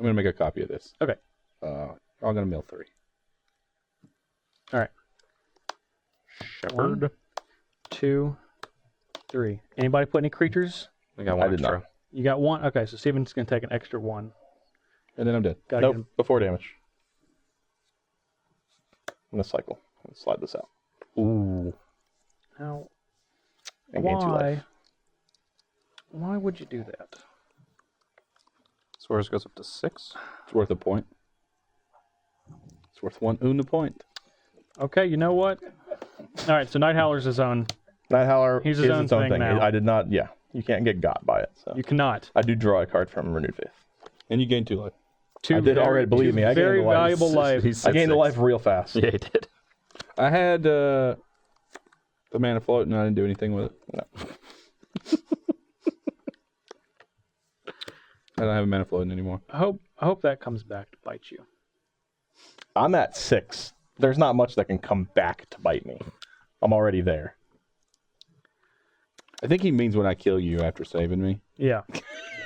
gonna make a copy of this. Okay. I'm gonna mill 3. All right. Shepherd. 1, 2, 3. Anybody put any creatures? I got one I did extra. not. You got 1? Okay, so Steven's going to take an extra 1. And then I'm dead. Gotta Nope, get him. before damage. I'm gonna cycle. Let's slide this out. Ooh. Now, And gain 2 life. why would you do that? Source goes up to 6. It's worth a point. It's worth 1 Una point. Okay, you know what? All right, so Night Howler's his own. Night Howler He's is his own its own thing now. I did not. Yeah, you can't get got by it. So You cannot. I do draw a card from Renewed Faith. And you gain 2 life. I did already. Believe me, I gained very a life. valuable life. I gained a life real fast. Yeah, he did. I had the mana float and I didn't do anything with it. No. I don't have a mana float anymore. I hope that comes back to bite you. I'm at 6. There's not much that can come back to bite me. I'm already there. I think he means when I kill you after saving me. Yeah.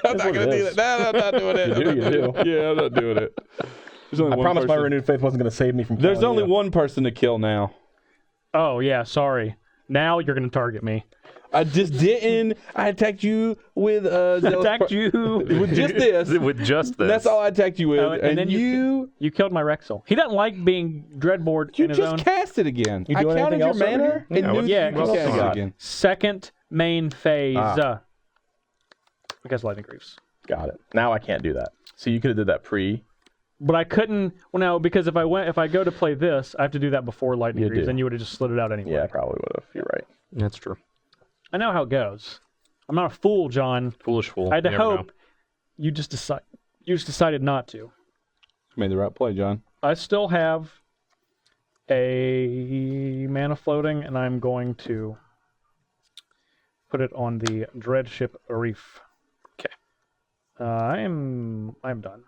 I'm not going to do that. No, I'm not doing it. You do. Yeah, I'm not doing it. There's only I one promised my person. Renewed Faith wasn't going to save me from There's killing only you. one person to kill now. Oh, yeah, sorry. Now you're going to target me. I just didn't. I attacked you with Attacked you. with just this. With just this. That's all I attacked you with. Oh, and then you You killed my Wrexial. He doesn't like being dreadboard you in his just own. cast it again. You I doing counted anything your else over mana here? and Yeah, knew yeah, you what could else cast you it got? again. Second main phase. Because Lightning Greaves. Got it. Now I can't do that. So you could have did that pre. But I couldn't. Well, no, because if I go to play this, I have to do that before Lightning You Greaves, do. and you would have just slid it out anyway. Yeah, I probably would have. You're right. That's true. I know how it goes. I'm not a fool, John. Foolish fool. I had to You never hope know. you just decided not to. You made the right play, John. I still have a mana floating, and I'm going to put it on the Dreadship Reef. Okay. I'm done.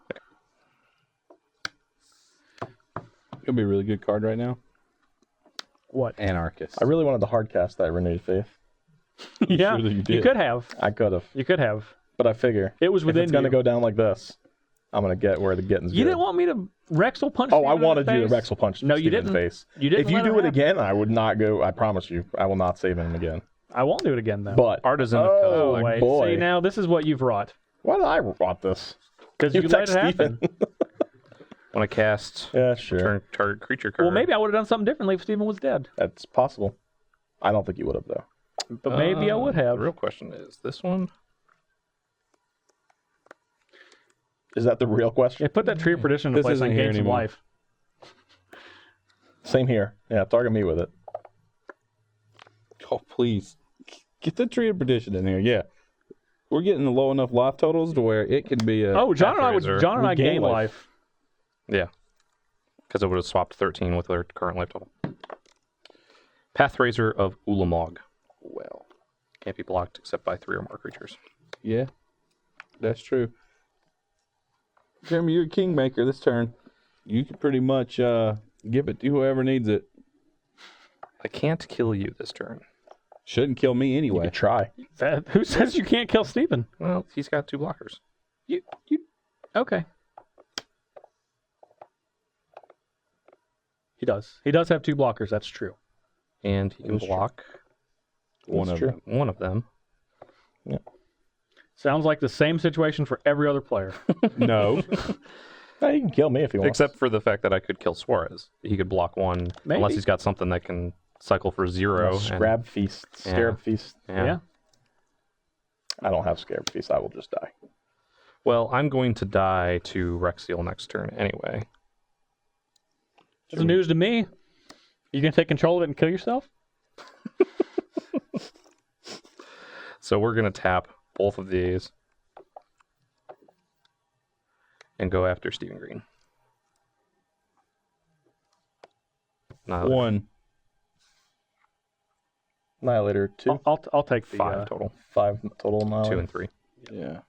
It'll be a really good card right now. What? Anarchist. I really wanted to hard cast that Renewed Faith. Yeah, sure that you you did? could have. I could have, You could have. but I figure It was if within it's going to you. go down like this, I'm going to get where the getting's You good. didn't want me to Wrexial punch. Oh, Steven I in wanted the you to face? Wrexial punch No, you Steven in the didn't. face. You didn't. If you let do it happen. again, I would not go. I promise you, I will not save him again. I won't do it again though. But Artisan of oh Kozilek. wait. boy, See, now this is what you've wrought. why did I want this? Because you let text it happen. Steven. When I cast Yeah, sure, turn target creature card. Well, maybe I would have done something differently if Steven was dead. that's possible. I don't think you would have though. But maybe I would have. The real question is this one. Is that the real question? Yeah, put that Tree of Perdition into This place isn't and here gain some anymore. life. Same here. Yeah, target me with it. Oh, please. Get the Tree of Perdition in here. Yeah. We're getting low enough life totals to where it can be a... Oh, John and I Pathrazer. John and I We gain gain life. life. Yeah. Because it would have swapped 13 with their current life total. Pathrazer of Ulamog. Well, Can't be blocked except by 3 or more creatures. Yeah. That's true. Jeremy, you're a kingmaker this turn. You can pretty much give it to whoever needs it. I can't kill you this turn. Shouldn't kill me you anyway. could try. Who says you can't kill Steven? Well, he's got 2 blockers. You okay. He does. He does have 2 blockers, that's true. And he can That's true. block One That's of true. them. one of them. Sounds like the same situation for every other player. No. No, you can kill me if you want. Except for the fact that I could kill Suarez. He could block 1 Maybe. unless he's got something that can cycle for 0. and- Scrab Feast, Scarab Feast. Yeah. I don't have Scarab Feast. I will just die. Well, I'm going to die to Wrexial next turn anyway. That's news to me. You gonna take control of it and kill yourself? So we're going to tap both of these and go after Stephen Green. Annihilator. 1. Annihilator 2. I'll take the 5 total. 5 total 2 Annihilator. and 3. Yeah.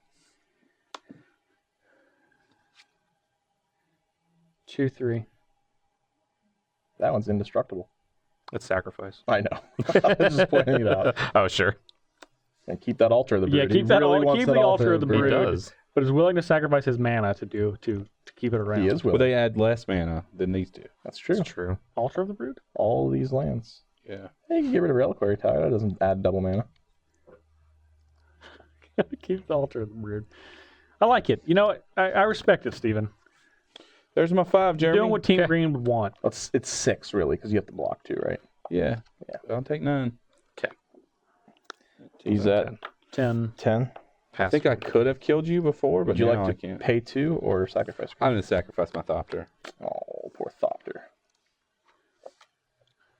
2, 3. That one's indestructible. It's sacrifice. I know. I was just pointing it out. Oh, sure. And keep that altar of the brood. Yeah, keep He that really al- wants keep that the altar of the He brood. does. But is willing to sacrifice his mana to keep it around. He is But willing. they add less mana than these do. That's true. It's true. Altar of the Brood? All these lands. Yeah. Hey, you can get rid of Reliquary Tower. That doesn't add double mana. Keep the Altar of the Brood. I like it. You know what? I respect it, Steven. There's my 5, Jeremy. Doing what Team Green would want. It's 6 really, because you have to block 2, right? Yeah. Yeah. I'll take 9. Okay. He's at 10. 10. I think I could have killed you before, but Would you now like I to can't. pay 2 or sacrifice? I'm going to sacrifice my Thopter. Oh, poor Thopter.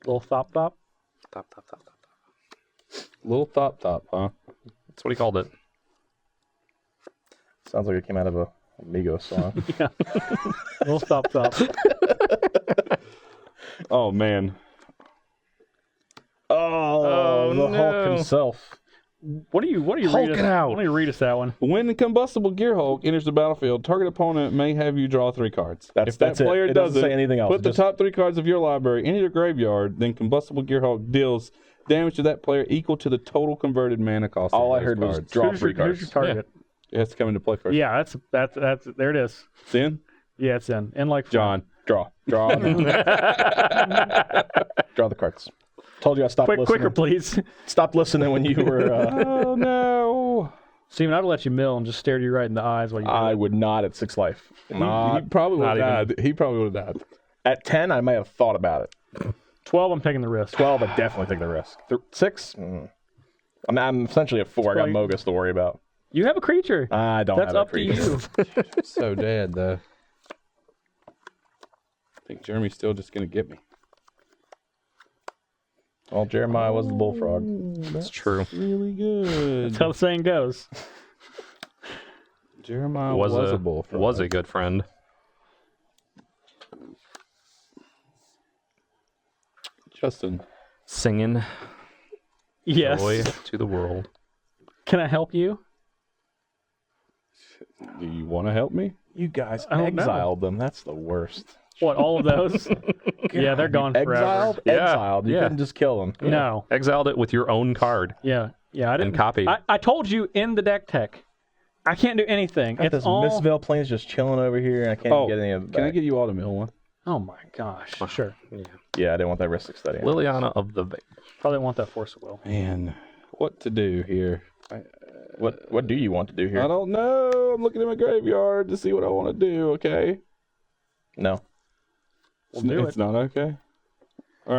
Little thop top. Top, top, top, top, top. Little top, huh? That's what he called it. Sounds like it came out of a Migos song. Yeah. Little thop top. Oh, man. Oh, the no. Hulk himself. What do you Hulk read us? it out. Why don't you read us that one? When the combustible Gear Hulk enters the battlefield, target opponent may have you draw 3 cards. That's if that it. player It doesn't doesn't say anything else. put the Just- top 3 cards of your library into your graveyard, then combustible Gear Hulk deals damage to that player equal to the total converted mana cost. All of I those heard was cards. draw Who's 3 your cards. target? It has to come into play first. Yeah, that's there it is. Then Yeah, it's in. In like John. Draw. Draw. Draw the cards. Told you I stopped listening. quicker, please. Stopped listening when you were. Oh, no. Steven, I'd let you mill and just stare you right in the eyes while you. I would not at 6 life. He probably would not have died. He probably would have died. At 10, I may have thought about it. 12. I'm taking the risk. 12, I definitely take the risk. 6, I'm essentially at 4. I got probably- Mogus to worry about. You have a creature. I don't That's have up a creature. to you. So dead, though. I think Jeremy's still just going to get me. Well, Jeremiah was the bullfrog. That's true. Really good. That's how the saying goes. Jeremiah Was a bullfrog. was a good friend. Justin. Singing Yes. joy to the world. Can I help you? Do you want to help me? You guys I don't know. exiled them. That's the worst. What? All of those? Yeah, they're gone forever. Exiled? Yeah, Exiled. You yeah. couldn't just kill them. No. Exiled it with your own card. Yeah. Yeah. I didn't copy. I told you in the deck tech. I can't do anything. Got It's this all. Mistveil plane's just chilling over here, and I can't Oh, get any of it can I back. get you all to mill one? Oh my gosh. Sure. Yeah, I didn't want that risk study. Liliana of the Veil. Probably want that force of will. Man, what to do here? What do you want to do I here? don't know. I'm looking at my graveyard to see what I want to do, okay? No. We'll do It's it. not okay? All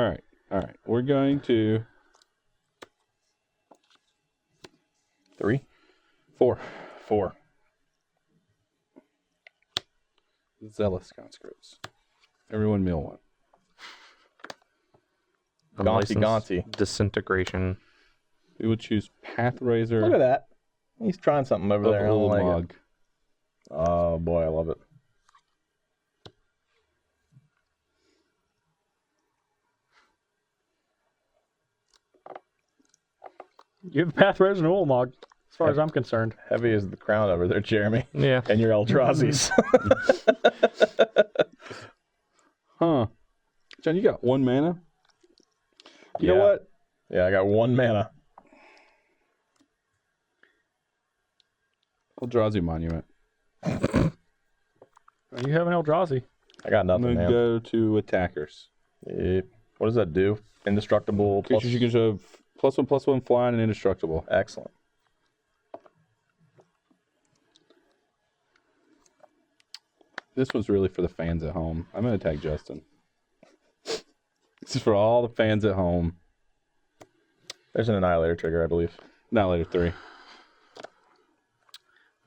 right. We're going to 3, 4. 4. Zealous conscripts. Everyone mill one. Gaunty, Gaunty. Disintegration. We would choose Pathrazor. Look at that. He's trying something over of there. I don't like it. Ulamog. Oh boy, I love it. You have Pathrazor and Ulamog, as far as I'm concerned. Heavy as the crown over there, Jeremy. Yeah. And your Eldrazi's. Huh. John, you got 1 mana? You know Yeah. what? Yeah, I got 1 mana. Eldrazi Monument. You have an Eldrazi. I got I'm nothing, going to man. go to attackers. Yep. What does that do? Indestructible. Plus... Creatures you can shove +1/+1 flying and indestructible. Excellent. This one's really for the fans at home. I'm going to tag Justin. This is for all the fans at home. There's an Annihilator trigger, I believe. Not later 3.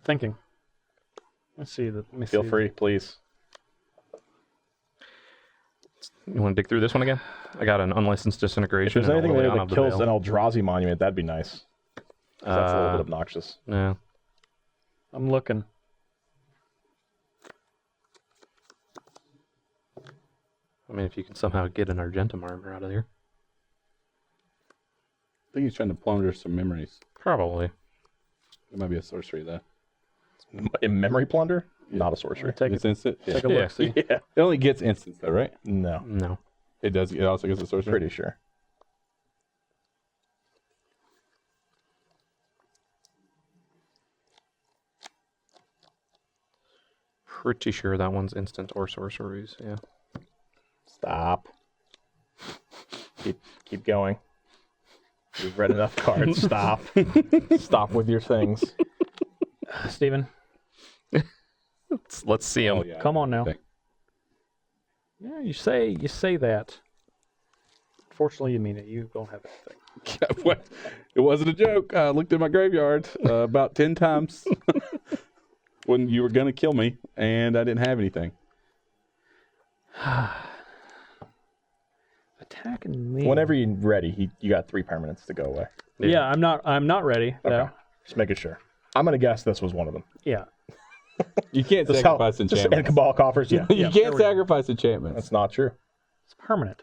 Thinking. Let's see. Let me Feel see. free, please. You want to dig through this one again? I got an unlicensed If disintegration. there's and a anything there Liliana that of the kills Veil. an Eldrazi monument, that'd be nice. 'Cause that's a little bit obnoxious. Yeah. I'm looking. I mean, if you can somehow get an Argentum armor out of there. I think he's trying to plunder some memories. Probably. It might be a sorcery, though. In Memory Plunder? Not a sorcery. Take It's a, instant? Yeah. take a Yeah. look. See. Yeah. It only gets instants, though, right? No. No. It does. It also gets a sorcery? Pretty sure. Pretty sure that one's instant or sorceries. Yeah. Stop. Keep going. You've read enough cards. Stop. Stop with your things. Steven, Let's see him. Oh, yeah. come on now. Okay. Yeah, you say that. Fortunately, you mean it. You don't have anything. What? It wasn't a joke. I looked at my graveyard about 10 times when you were going to kill me, and I didn't have anything. A attacking me? Whenever you're ready, you got 3 permanents to go away. Yeah, I'm not ready. Okay. No. Just making sure. I'm gonna guess this was one of them. Yeah. You can't Just sacrifice and enchantments. Cabal coffers. Yeah, You there can't we go. sacrifice enchantments. that's not true. It's permanent.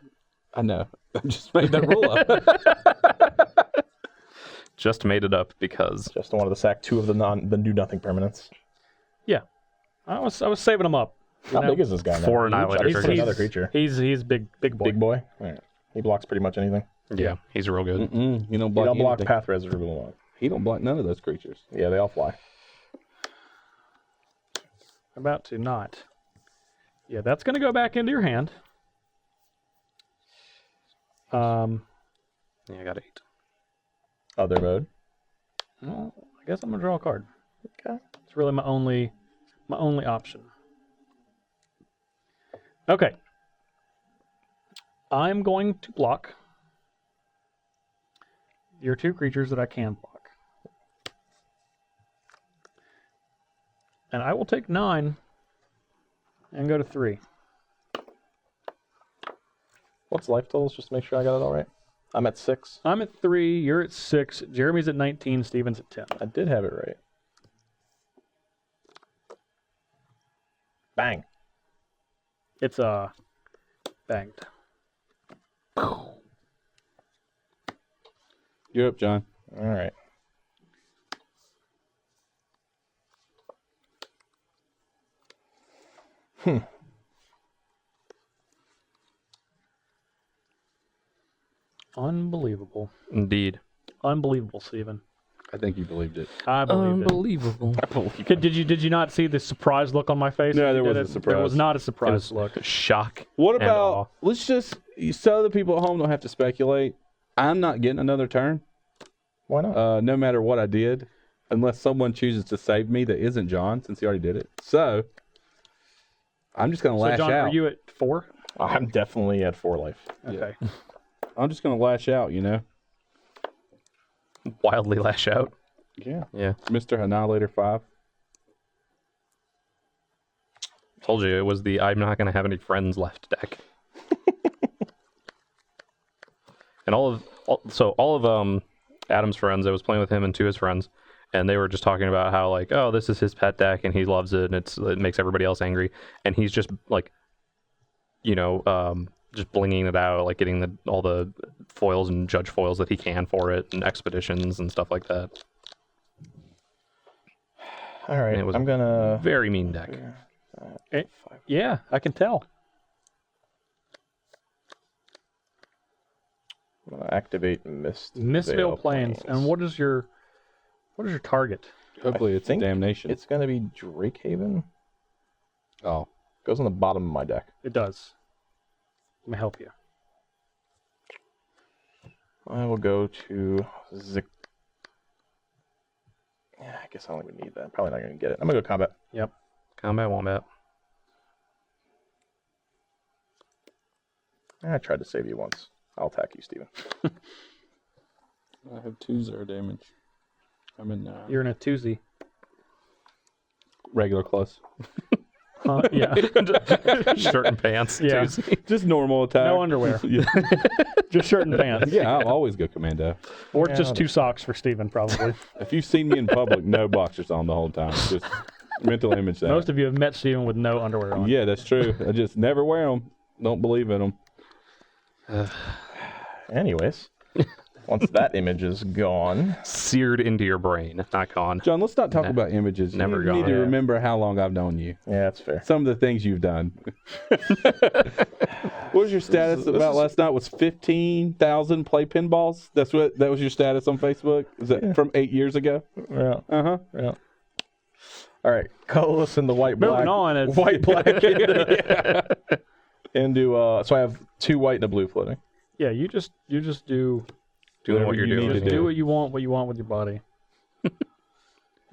I know. I just made that rule up. Just made it up because Just wanted to sack 2 of the do nothing permanents. Yeah. I was saving them up. How big is this guy now? 4 Huge? Annihilator I just put creatures. another creature. He's big boy. Big boy. All right. He blocks pretty much anything. yeah, he's real good. You don't He block, don't block anything. path res removal. He don't block none of those creatures. Yeah, they all fly. About to not. Yeah, that's going to go back into your hand. Yeah, I got 8. Other mode. Well, I guess I'm going to draw a card. Okay. It's really my only option. Okay. I'm going to block your 2 creatures that I can block. And I will take 9 and go to 3. What's life totals? Just to make sure I got it all right. I'm at 6. I'm at 3, you're at 6, Jeremy's at 19, Steven's at 10. I did have it right. Bang. It's banged. You're up, John. All right. Unbelievable. Indeed. Unbelievable, Steven. I think you believed it. I believed it. Unbelievable. Did you not see the surprised look on my face? No, when there you did wasn't it? a surprise. There was not a It surprise was look. shock. What and about, awe. let's just, so the people at home don't have to speculate. I'm not getting another turn, Why not? no matter what I did, unless someone chooses to save me that isn't John, since he already did it. So, I'm just going to So, lash John, out. are you at 4? I'm definitely at 4 life. Okay. I'm just going to lash out, you know? Wildly lash out. Yeah. Yeah. Mr. Annihilator 5. Told you it was the I'm not going to have any friends left deck. And all of Adam's friends, I was playing with him and 2 of his friends, and they were just talking about how like, oh, this is his pet deck and he loves it and it makes everybody else angry, and he's just like, just blinging it out, like getting all the foils and judge foils that he can for it, and expeditions and stuff like that. All right. It was I'm going to... Very mean deck. Yeah, I can tell. I'm gonna activate Mistvale Plains. And what is your target? Hopefully it's think Damnation. It's going to be Drake Haven. Oh. Goes on the bottom of my deck. It does. Let me help you. I will go to Yeah, I guess I don't even need that. Probably not going to get it. I'm going to go combat. Yep. Combat Wombat. I tried to save you once. I'll attack you, Steven. I have 2 0 damage. I'm in You're in a twosie. regular close. Huh? Yeah. Shirt and pants. Yeah. Tuesday. Just normal attack. No underwear. Yeah, Just shirt and pants. I'll always go commando. Or Yeah, just 2 socks for Steven, probably. If you've seen me in public, no boxers on the whole time. Just mental image that. Most of you have met Steven with no underwear on. Yeah, that's true. I just never wear them. Don't believe in them. Anyways, once that image is gone, Seared into your brain, not gone. John, let's not talk about images. Never you need gone. to Yeah. remember how long I've known you. yeah, that's fair. Some of the things you've done. What was your status about last night? Was 15,000 play pinballs? That was your status on Facebook? Is that from 8 years ago? Yeah, Uh-huh. yeah. All right, colorless and the white black. Moving on. It's, White black into so I have 2 white and a blue floating. yeah, you just do Doing what you're you need doing. to do what you want with your body.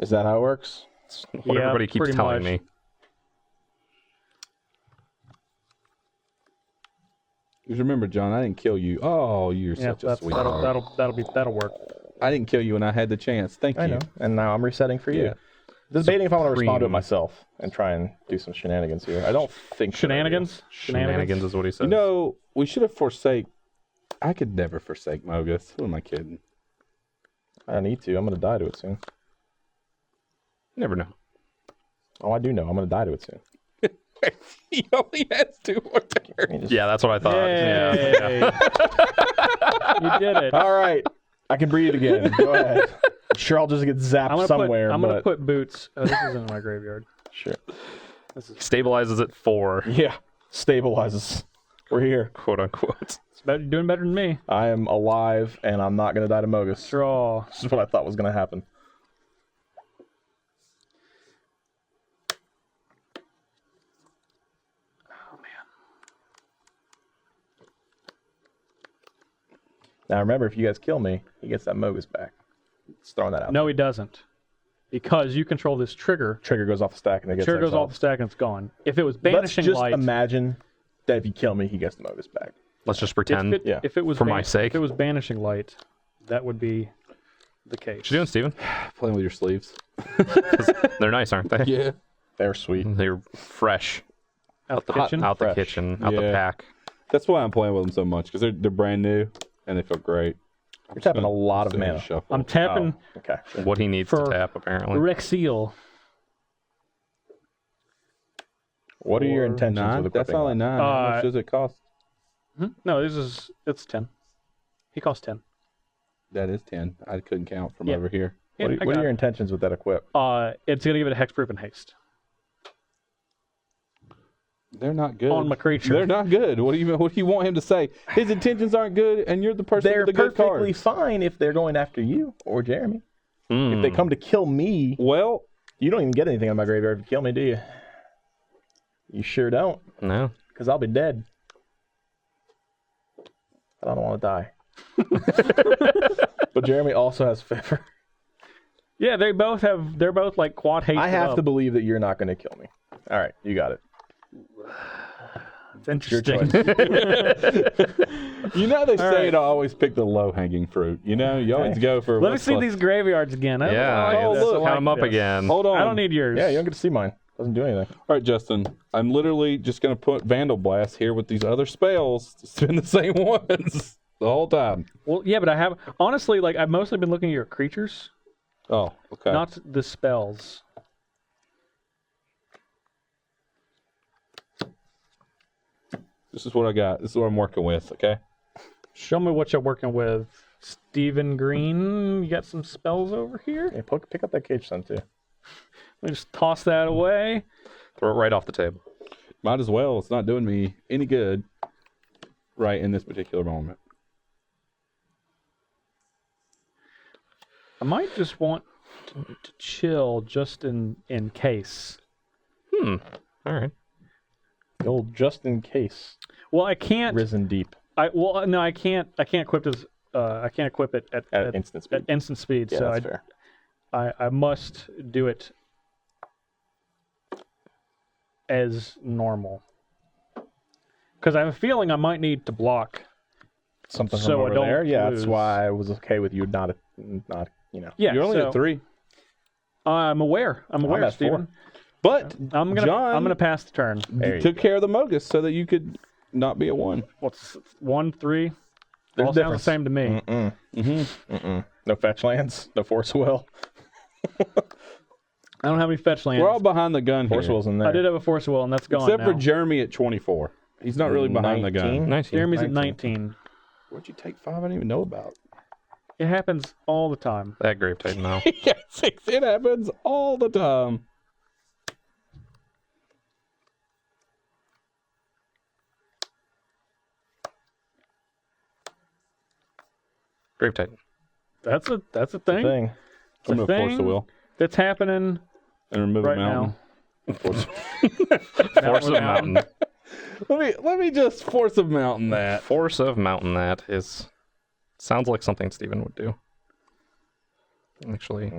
Is that how it works? What Yeah, everybody keeps pretty telling much. me. Just remember, John, I didn't kill you. Oh, you're Yeah, such a sweetheart. that'll work. I didn't kill you when I had the chance. Thank I you. know. And now I'm resetting for you. Yeah. Debating if I want to respond to it Supreme. myself and try and do some shenanigans here. I don't think Shenanigans? Shenanigans is what he says. You know, we should have forsake I could never forsake Mogus. Who am I kidding? I need to. I'm going to die to it soon. Never know. Oh, I do know. I'm going to die to it soon. He only has 2 more turns. Yeah, that's what I thought. Yay. Yeah. You did it. All right. I can breathe again. Go ahead. I'm sure I'll just get zapped somewhere. I'm gonna put boots. Oh, this is in my graveyard. Sure. Stabilizes at 4, Yeah. Stabilizes. We're here. quote unquote. You're doing better than me. I am alive, and I'm not going to die to Mogus. Draw. This is what I thought was going to happen. Oh man. Now remember, if you guys kill me, he gets that Mogus back. Just throwing that out. No, he doesn't. Because you control this trigger. Trigger goes off the stack and it gets Trigger goes exiled. off the stack and it's gone. If it was Let's banishing just light. imagine that if you kill me, he gets the Mogus back. Let's just pretend. Yeah. If it was For my sake. If it was banishing light, that would be the case. What you doing, Steven? Playing with your sleeves. They're nice, aren't they? Yeah. They're sweet. They're fresh. Out the hot- kitchen. Out the Fresh. kitchen, out the Yeah. pack. That's why I'm playing with them so much, because they're brand new and they feel great. You're tapping a lot of Sitting in mana. a shuffle. I'm tapping Oh, okay. What he needs For to tap, apparently. Wrexial. What are your intentions 9? with That's equipping? only 9. How much does it cost? No, it's 10. He costs 10. That is 10. I couldn't count from Yeah. over here. Yeah, What I are got your it. intentions with that equip? It's gonna give it a hexproof and haste They're not good. on my creature. They're not good. What do you want him to say? His intentions aren't good, and you're the person They're with the good perfectly cards. fine if they're going after you or Jeremy. Mm. If they come to kill me, Well, you don't even get anything on my graveyard if you kill me, do you? You sure don't, No. because I'll be dead. But I don't want to die. But Jeremy also has Fever. Yeah, they're both like quad haste. I have to believe that you're not going to kill me. All right, you got it. It's interesting. you know they say right. to always pick the low-hanging fruit. You know, you always go for. Let me what's see left. these graveyards again. I Yeah, don't like this. look. I count them like up this. again. Hold on. I don't need yours. Yeah, you don't get to see mine. Doesn't do anything. All right, Justin. I'm literally just going to put Vandal Blast here with these other spells to spin the same ones the whole time. Well, yeah, but I have honestly, like, I've mostly been looking at your creatures, Oh, okay. not the spells. This is what I got. This is what I'm working with, okay? Show me what you're working with. Stephen Green, you got some spells over here? Yeah, pick up that Cage Sun, too. Let me just toss that away. Throw it right off the table. Might as well. It's not doing me any good right in this particular moment. I might just want to chill just in case. All right. The old just in case. Well, I can't. Risen deep No, I can't. I can't equip this. I can't equip it at instant speed. at instant speed. Yeah, so that's fair. I must do it as normal. Because I have a feeling I might need to block. Something So from I over don't there. Yeah, lose. that's why I was okay with you not. Yeah, You're only so at 3. I'm aware. I'm aware, at 4. Stephen. But I'm gonna pass the turn. There you you took care of the Mogus so that you could not be at 1. What's 1, 3? There's All a sounds the difference. same to me. No fetch lands. No Force Will. I don't have any fetch lands. We're all behind the gun here. Force Will's in there. I did have a Force Will, and that's gone Except now. for Jeremy at 24. He's not really behind the gun. 19? Nice. Jeremy's at 19. 19. Where'd you take 5 I didn't even know about? It happens all the time. That Grave Titan, though. Yes, it happens all the time. Grave Titan. That's a The thing. thing. It's I'm a going to force the thing will that's happening and remove right a mountain. Force of Mountain. Let me just force a mountain that. Force of Mountain, that is. Sounds like something Steven would do. Actually,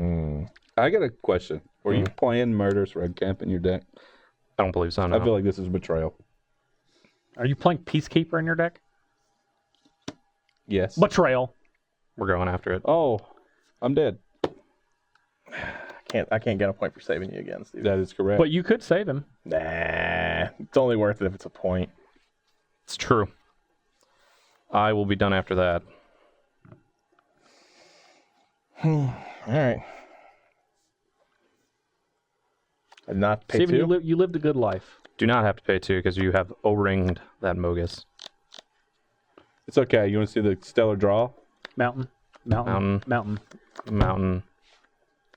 I got a question. Were you playing Murderous Red Camp in your deck? I don't believe so. No. I feel like this is betrayal. Are you playing Peacekeeper in your deck? Yes. Betrayal. We're going after it. Oh, I'm dead. I can't get a point for saving you again, Steve. That is correct. But you could save him. Nah. It's only worth it if it's a point. It's true. I will be done after that. All right. I did not pay Steven, two. you lived a good life. Do not have to pay 2 because you have O-ringed that Mogus. It's okay. You want to see the stellar draw? Mountain. Mountain.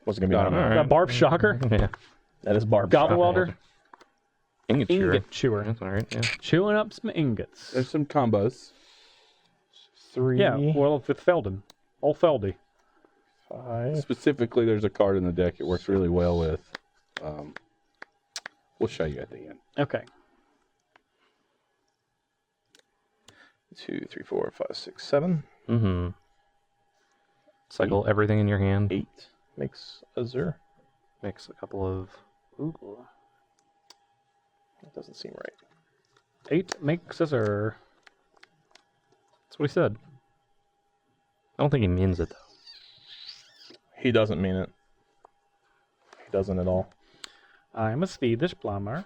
What's it gonna be? Got Down it. there? All right. Barb Shocker. Yeah. That is Barb. Goblin Shocker. Welder. Ingot chewer. Ingot Chewer. That's all right. Yeah. Chewing up some ingots. There's some combos. 3. Yeah, well, with Feldon. Old Feldy. 5. Specifically, there's a card in the deck it works really well with. We'll show you at the end. Okay. 2, 3, 4, 5, 6, 7. Mm-hmm. Cycle everything in your hand. 8 makes a Zer. Makes a couple of... Ooh. That doesn't seem right. 8 makes us Zer. That's what he said. I don't think he means it, though. He doesn't mean it. He doesn't at all. I'm a Swedish plumber.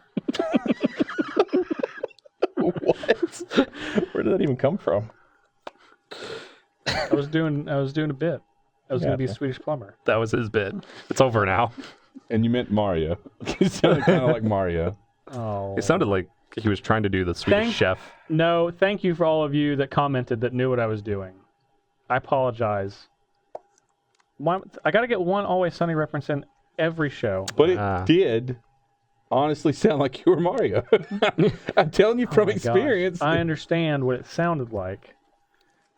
What? Where did that even come from? I was doing a bit. I was going to be a Gotcha. Swedish plumber. That was his bit. It's over now. And you meant Mario. You sounded kind of like Mario. Oh. It sounded like he was trying to do the Swedish chef. No, thank you for all of you that commented that knew what I was doing. I apologize. I got to get one Always Sunny reference in every show. But it did honestly sound like you were Mario. I'm telling you from Oh my gosh. experience. I understand what it sounded like.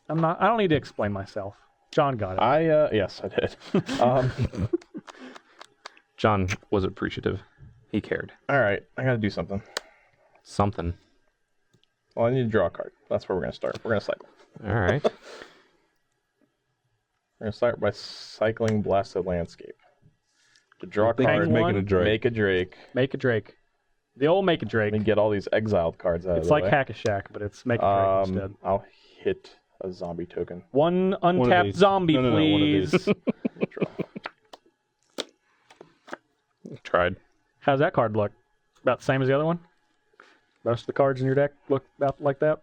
I don't need to explain myself. John got it. Yes, I did. John was appreciative. He cared. All right, I gotta do something. Something. Well, I need to draw a card. That's where we're gonna start. We're gonna cycle. All right. We're gonna start by cycling Blasted Landscape. To draw a think card, he's making a Drake. make a Drake. Make a Drake. The old Make a Drake. And get all these exiled cards out of It's the like way. Hack a Shack, but it's Make a Drake instead. I'll hit a zombie token. One of untapped these. zombie, No, one of please. these. Draw. Tried. How's that card look? About the same as the other one? Most of the cards in your deck look about like that?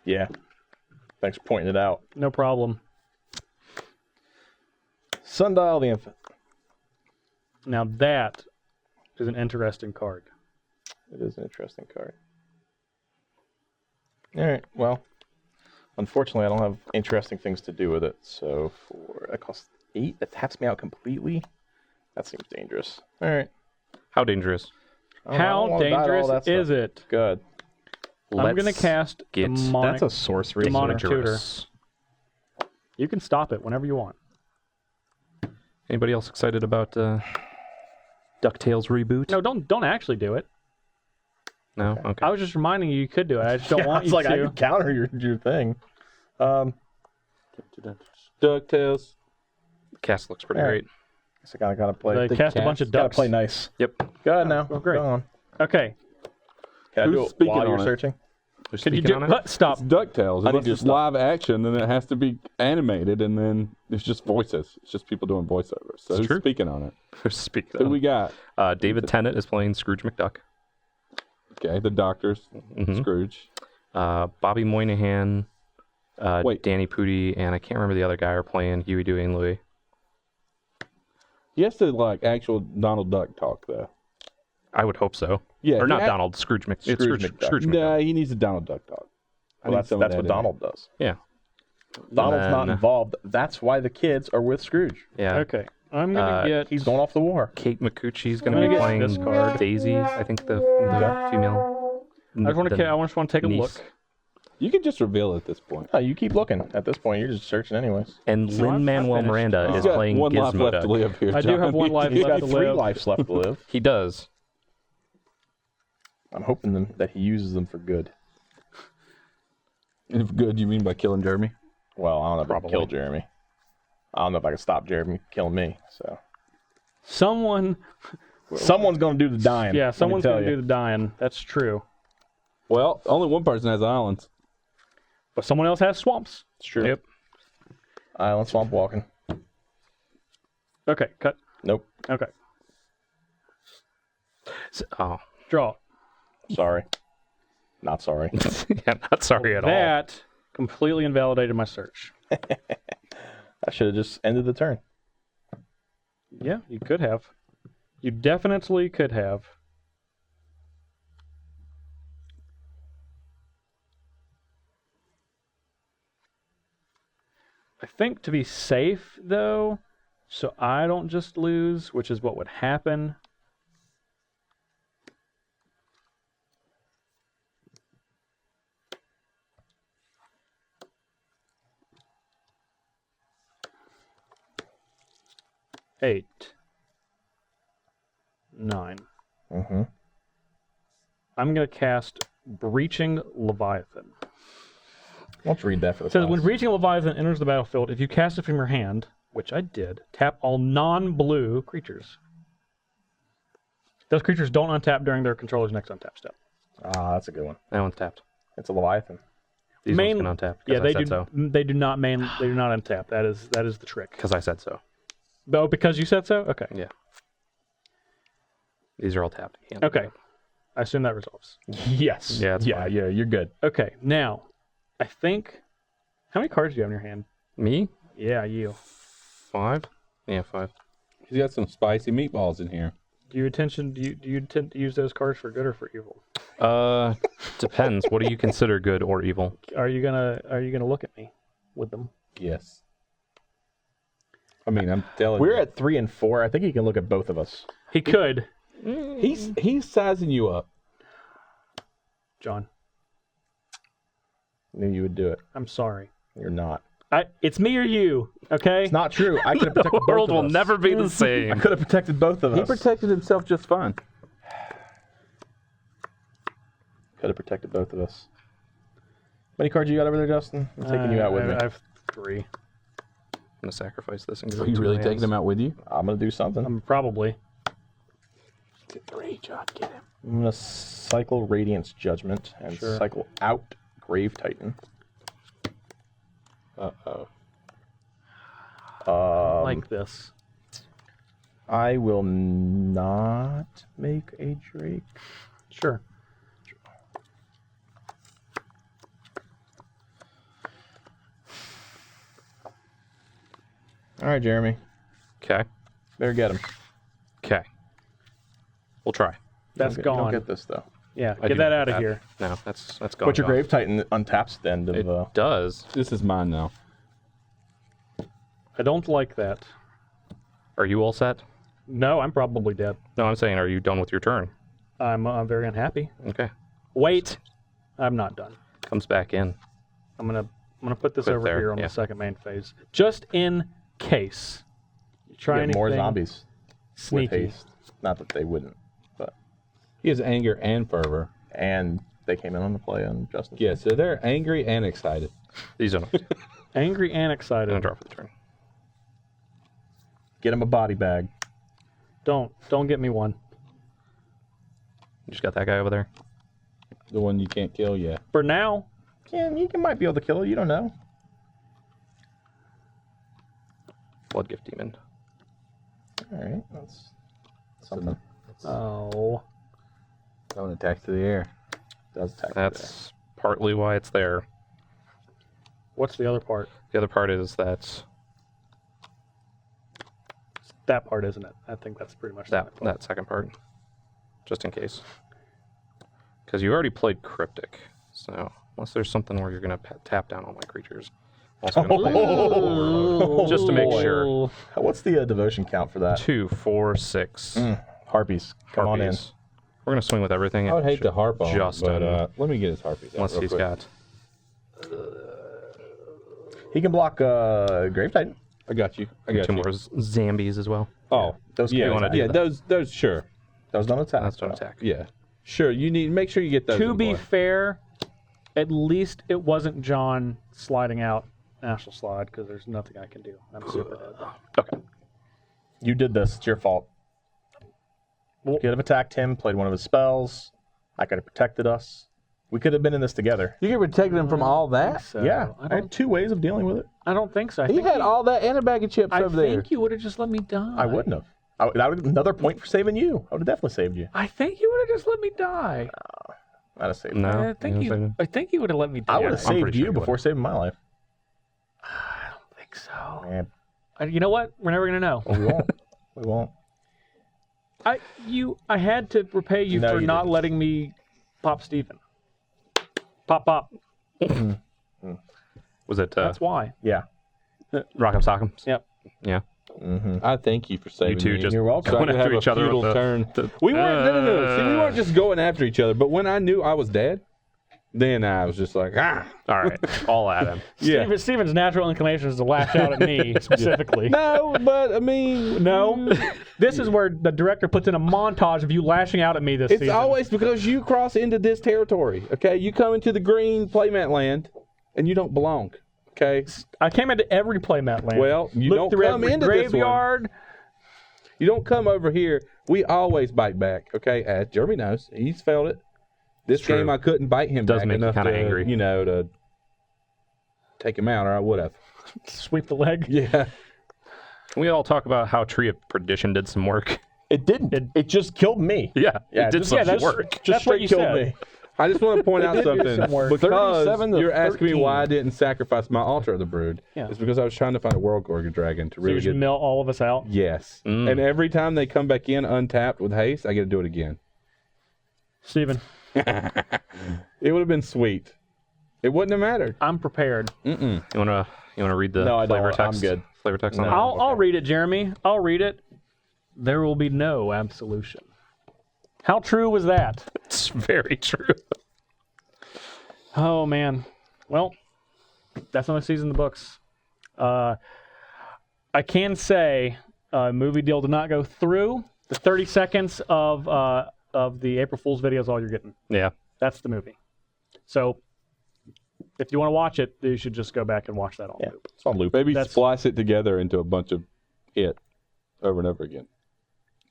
Yeah. Thanks for pointing it out. No problem. Sundial the Infant. Now that is an interesting card. It is an interesting card. All right. Well, unfortunately, I don't have interesting things to do with it. So that costs 8. That taps me out completely. That seems dangerous. All right. How dangerous? I don't How wanna die to all dangerous that is stuff. it? Good. I'm going to cast get Demonic. That's a sorcery. Demonic Tutor. dangerous. You can stop it whenever you want. Anybody else excited about DuckTales reboot? No, don't actually do it. No? Okay. I was just reminding you could do it. I just don't want it's you like I to. could counter your thing. DuckTales. Cast looks pretty All great. right. So I gotta play. They cast a bunch of Gotta ducks. play nice. Yep. Go ahead now. Oh, great. Go on. Okay. Can I Who's do it speaking while on you're it? searching? Who's Could you speaking do on it? Stop. It's DuckTales. I need Unless you to it's stop. live action, then it has to be animated, and then it's just voices. It's just people doing voiceovers. So It's who's true. speaking on it? Who's speaking Who on we it? got? David Tennant is playing Scrooge McDuck. Okay, the doctors. Mhm. Scrooge. Bobby Moynihan, Wait. Danny Pudi, and I can't remember the other guy are playing Huey, Dewey, and Louie. He has to like actual Donald Duck talk though. I would hope so. Yeah, Or not he- Donald, Scrooge McDuck. It's Scrooge Scrooge, McDuck. Scrooge McDuck. Nah, he needs a Donald Duck talk. I Well, need that's some of what that in Donald does. Yeah. Donald's not then- involved. That's why the kids are with Scrooge. Yeah. Okay. I'm going to get. He's going off the war. Kate McCucci's going I'm to be gonna playing get this card. Daisy, I think the female. I just want to take a niece. look. You can just reveal it at this point. No, you keep looking. At this point, you're just searching anyways. And So I'm Lin-Manuel finished. Miranda He's is got playing one life Gizmo left Duck. to live here. I do have John. one life He's left got to 3 live. lives left to live. He does. I'm hoping that he uses them for good. If good, you mean by killing Jeremy? Well, I don't know if I Probably. can kill Jeremy. I don't know if I can stop Jeremy killing me. So Someone. someone's going to do the dying. Yeah, let me someone's tell going to you. do the dying. That's true. Well, only one person has islands. But someone else has swamps. It's true. Yep. Island swamp walking. Okay, cut. Nope. Okay. Oh, Draw. Sorry. Not sorry. Yeah, not sorry at all. That completely invalidated my search. I should have just ended the turn. Yeah, you could have. You definitely could have. I think to be safe, though, so I don't just lose, which is what would happen. Eight. 9. Mm-hmm. I'm going to cast Breaching Leviathan. Let's read that for the It says, class. when Breaching Leviathan enters the battlefield, if you cast it from your hand, which I did, tap all non-blue creatures. Those creatures don't untap during their controller's next untap step. Ah, that's a good one. That one's tapped. It's a Leviathan. These ones can untap. Yeah, they I said do. so. They do not They do not untap. That is the trick. Because I said so. Oh, because you said so. Okay. Yeah. These are all tapped. You can't Okay. untap. I assume that resolves. Yes. Yeah, it's yeah, fine. yeah, you're good. Okay. Now, I think. How many cards do you have in your hand? Me? Yeah, you. 5? Yeah, 5. He's got some spicy meatballs in here. Do you intend to use those cards for good or for evil? Depends. What do you consider good or evil? Are you gonna look at me with them? Yes. I mean, I'm telling We're you. at 3 and 4. I think he can look at both of us. He could, He's sizing you up. John. Knew you would do it. I'm sorry. You're not. It's me or you. Okay. It's not true. I could have protected The both world of will us. never be the I same. could have protected both of us. He protected himself just fine. Could have protected both of us. How many cards you got over there, Justin? I'm taking you out with me. I have 3. I'm going to sacrifice this and go Are you to really my taking hands. him out with you? I'm going to do something. I'm probably. 3, John. Get him. I'm going to cycle Radiance Judgment and Sure. cycle out Grave Titan. Uh-oh. Like this. I will not make a Drake. Sure. All right, Jeremy. Okay. Better get him. Okay. We'll try. That's You don't gone. get this, though. Yeah, I get do that not out of have- here. No, that's gone. But your gone. Grave Titan untaps at the end of... It does. This is mine now. I don't like that. Are you all set? No, I'm probably dead. No, I'm saying, are you done with your turn? I'm very unhappy. Okay. Wait, I'm not done. Comes back in. I'm gonna put this Put it over there, here on yeah. the second main phase, just in case. You try get anything more zombies with sneaky. haste. Not that they wouldn't, but... He has anger and fervor. And they came in on the play on Justin. Yeah, so they're angry and excited. These are not. Angry and I'm excited. gonna draw for the turn. Get him a body bag. Don't get me one. You just got that guy over there. The one you can't kill, yeah. For now, Yeah, you might be able to kill it. You don't know. Blood Gift Demon. All right, that's something. oh, That one attacks to the air. Does attack. That's partly why it's there. what's the other part? The other part is that That part, isn't it? I think that's pretty much the only part. that second part, just in case. Because you already played Cryptic, so unless there's something where you're gonna tap down all my creatures, I'm also gonna play just to make sure. What's the devotion count for that? 2, 4, 6. Harpies. Come on in. Harpies. We're gonna swing with everything. I would hate to harp on just him, but let me get his harpies out unless real he's quick. got. He can block Grave Titan. I got you. I got Two you. more zombies as well. Oh, Those yeah, can't wanna do yeah. that. Those, sure. Those don't attack. That's don't though. attack. Yeah, sure. You need make sure you get those. To in be play. fair, at least it wasn't John sliding out National Slide because there's nothing I can do. I'm super dead. Okay. You did this. It's your fault. Well- You could have attacked him, played one of his spells. I could have protected us. We could have been in this together. You can protect him from all that. So, Yeah, I I don't. had 2 ways of dealing with it. I don't think so. I He think had all that and a bag of chips I over there. think you would have just let me die. I wouldn't have. That would another point for saving you. I would have definitely saved you. I think you would have just let me die. I'd have saved No, I think you would have let me do I would it. have I'm saved pretty you sure you before saving my life. I don't think so. Man, You know what? We're never gonna know. we won't. We won't. I had to repay you No, for you not didn't. letting me pop Steven. Pop. Was it That's why. Yeah. Rock'em Sock'ems? Yep. Yeah. I thank you for saving You two me. just You're welcome. So I going could after have each a other feudal with turn. the We weren't. No. See, we weren't just going after each other. But when I knew I was dead, then I was just like, All right, all at him. yeah. Steven's natural inclination is to lash out at me specifically. No, but I mean, No. This is where the director puts in a montage of you lashing out at me this It's season. always because you cross into this territory. Okay, you come into the green playmat land, and you don't belong. Okay. I came into every playmat land. Well, you Looked don't through come every into this one. graveyard. You don't come over here. We always bite back. Okay, as Jeremy knows, he's felt it. This True. game, I couldn't bite him Does back make you enough kinda to, angry. to take him out, or I would have. Sweep the leg. Yeah. Can we all talk about how Tree of Perdition did some work? It didn't. It just killed me. Yeah, Yeah, it did just- some yeah, that's- work. Just That's what straight you killed said. me. I just want to point out did do something. some work. Because 37 to you're asking me 13. why I didn't sacrifice my altar of the brood. Yeah. It's because I was trying to find a World Gorgon Dragon to So really you should get. mill all of us out. Yes. And every time they come back in untapped with haste, I get to do it again. Steven, It would have been sweet. It wouldn't have mattered. I'm prepared. You wanna read the No, I don't. flavor text? I'm good. Flavor text on No. that? I'll read it, Jeremy. I'll read it. There will be no absolution. How true was that? It's very true. Oh man. Well, that's another season in the books. I can say movie deal did not go through. The 30 seconds of the April Fool's video is all you're getting. Yeah. That's the movie. So if you want to watch it, you should just go back and watch that on Yeah, loop. it's on loop. Maybe That's- splice it together into a bunch of it over and over again.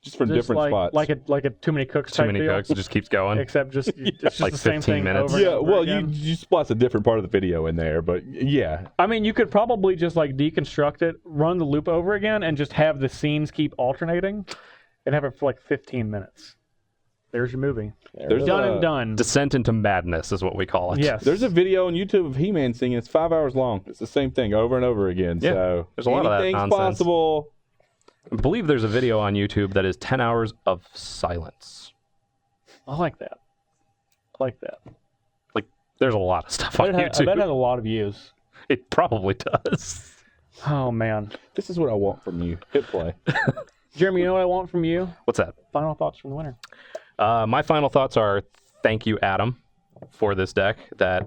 Just from Just different like, spots. like a too many cooks Too type many deal. cooks. It just keeps going. Except just it's just Like the same 15 thing minutes. over and yeah, over well, again. you splice a different part of the video in there, but yeah. I mean, you could probably just like deconstruct it, run the loop over again, and just have the scenes keep alternating, and have it for like 15 minutes. There's your movie. There's Done a, and done. Descent into madness is what we call it. Yes. There's a video on YouTube of He-Man singing. It's 5 hours long. It's the same thing over and over again. Yeah, So there's a lot of that anything's nonsense. possible. I believe there's a video on YouTube that is 10 hours of silence. I like that. I like that. Like, there's a lot of stuff on I bet YouTube. it has a lot of views. It probably does. Oh man, This is what I want from you. Hit play. Jeremy, you know what I want from you? What's that? Final thoughts from the winner. My final thoughts are thank you, Adam, for this deck. That,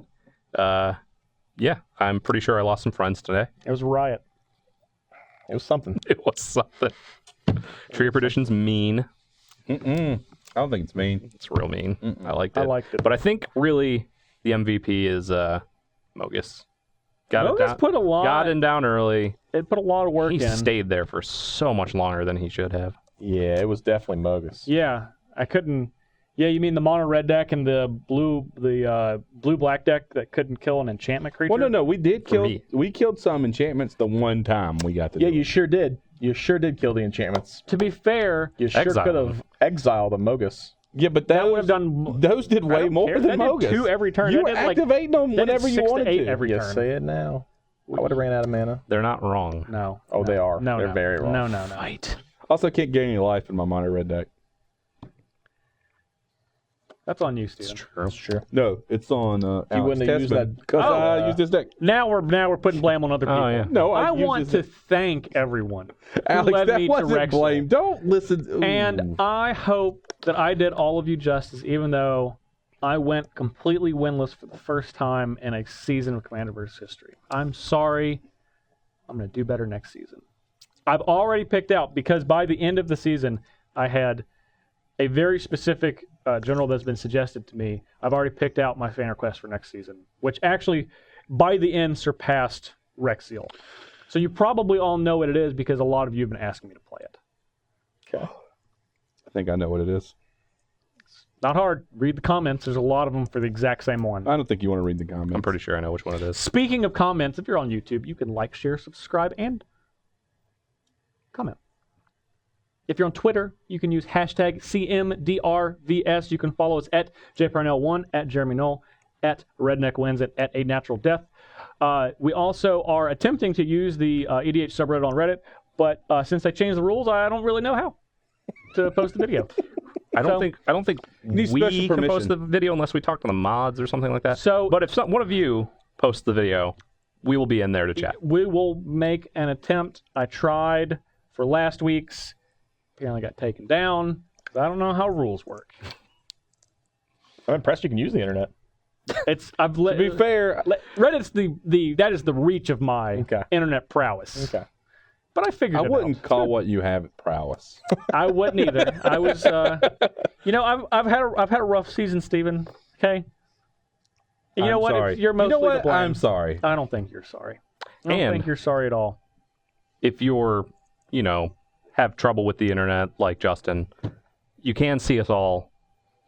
yeah, I'm pretty sure I lost some friends today. It was a riot. It was something. It was something. Tree of Perdition's mean. I don't think it's mean. It's real mean. I liked it. I liked it. But I think really the MVP is Mogus. Got Mogus it down, put a lot. got him down early. It put a lot of work He in. stayed there for so much longer than he should have. Yeah, it was definitely Mogus. Yeah, I couldn't. Yeah, you mean the mono red deck and the blue black deck that couldn't kill an enchantment creature? Well, no. We did kill. me. We killed some enchantments the one time we got to Yeah, do you it. sure did. You sure did kill the enchantments. To be fair, You sure Exile could them. have exiled a Mogus. Yeah, but that would those, have done. those did I way don't more care. than That did Mogus. 2 every turn. You That were did, like- activating them that did whenever you 6 to wanted 8 to. every You turn. say it now. I would have ran out of mana. They're not wrong. No. Oh, no, they are. No, They're no. very wrong. No. Fight. Also, can't gain any life in my mono red deck. That's on you, Steven. True. That's true. No, it's on. You wouldn't have used that. because Oh. I used this deck. Now we're putting blame on other people. Oh, yeah. No, I used want this to thank everyone who Alex, led that me to wasn't Wrexial. blame. Don't listen. Ooh. And I hope that I did all of you justice, even though I went completely winless for the first time in a season of Commanderverse history. I'm sorry. I'm going to do better next season. I've already picked out, because by the end of the season, I had a very specific general that's been suggested to me. I've already picked out my fan request for next season, which actually, by the end, surpassed Wrexial. So you probably all know what it is because a lot of you have been asking me to play it. Okay. I think I know what it is. Not hard. Read the comments. There's a lot of them for the exact same one. I don't think you want to read the comments. I'm pretty sure I know which one it is. Speaking of comments, if you're on YouTube, you can like, share, subscribe, and comment. If you're on Twitter, you can use hashtag CMDRVS. You can follow us at JParnell1, at Jeremy Knoll, at RedneckWins, at A Natural Death. We also are attempting to use the EDH subreddit on Reddit, but since they changed the rules, I don't really know how to post the video. I don't think need we special can post permission. the video unless we talk to the mods or something like that. So- but if one of you posts the video, we will be in there to chat. We will make an attempt. I tried for last week's. Apparently got taken down. I don't know how rules work. I'm impressed you can use the internet. To be fair, Reddit's that is the reach of my Okay. internet prowess. Okay. But I figured I it wouldn't out. call what you have prowess. I wouldn't either. I was, I've had a rough season, Steven. Okay. And you know I'm what? sorry. You're mostly you know what? to blame. I'm sorry. I don't think you're sorry. I don't And- think you're sorry at all. If you're, have trouble with the internet like Justin, you can see us all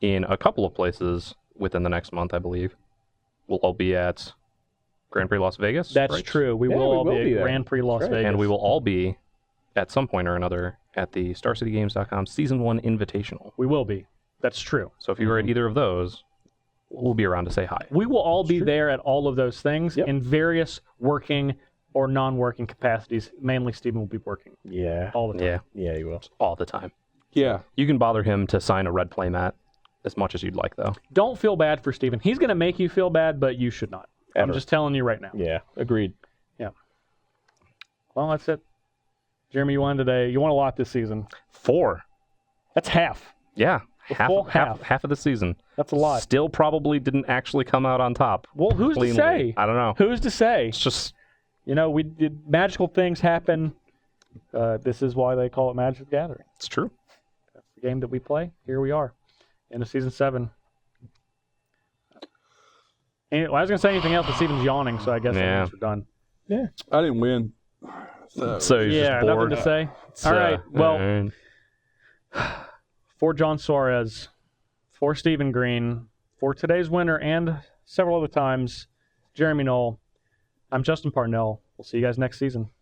in a couple of places within the next month, I believe. We'll all be at Grand Prix Las Vegas. That's right? true. We Yeah, will we all will be be at there. Grand Prix Las That's right. Vegas. And we will all be, at some point or another, at the StarCityGames.com Season 1 Invitational. We will be. That's true. So if you were at either of those, we'll be around to say hi. We will all be there at all of those things Yep. in various working or non-working capacities. Mainly, Steven will be working Yeah. all the time. Yeah, Yeah, you will. all the time. Yeah. You can bother him to sign a red playmat as much as you'd like, though. Don't feel bad for Steven. He's going to make you feel bad, but you should not. I'm Ever. just telling you right now. Yeah. Agreed. Well, that's it. Jeremy, you won today. You won a lot this season. 4. That's half. Yeah, full half. half of the season. That's a lot. Still probably didn't actually come out on top. Well, who's cleanly. to say? I don't know. Who's to say? It's just We did magical things happen. This is why they call it Magic the Gathering. it's true. That's the game that we play. Here we are, into season 7. And, I was going to say anything else, but Steven's yawning, so I guess that means we're done. I didn't win. So he's Yeah, just bored. nothing to say. It's, All right, well, alright. for John Suarez, for Stephen Green, for today's winner and several other times, Jeremy Knoll, I'm Justin Parnell. We'll see you guys next season.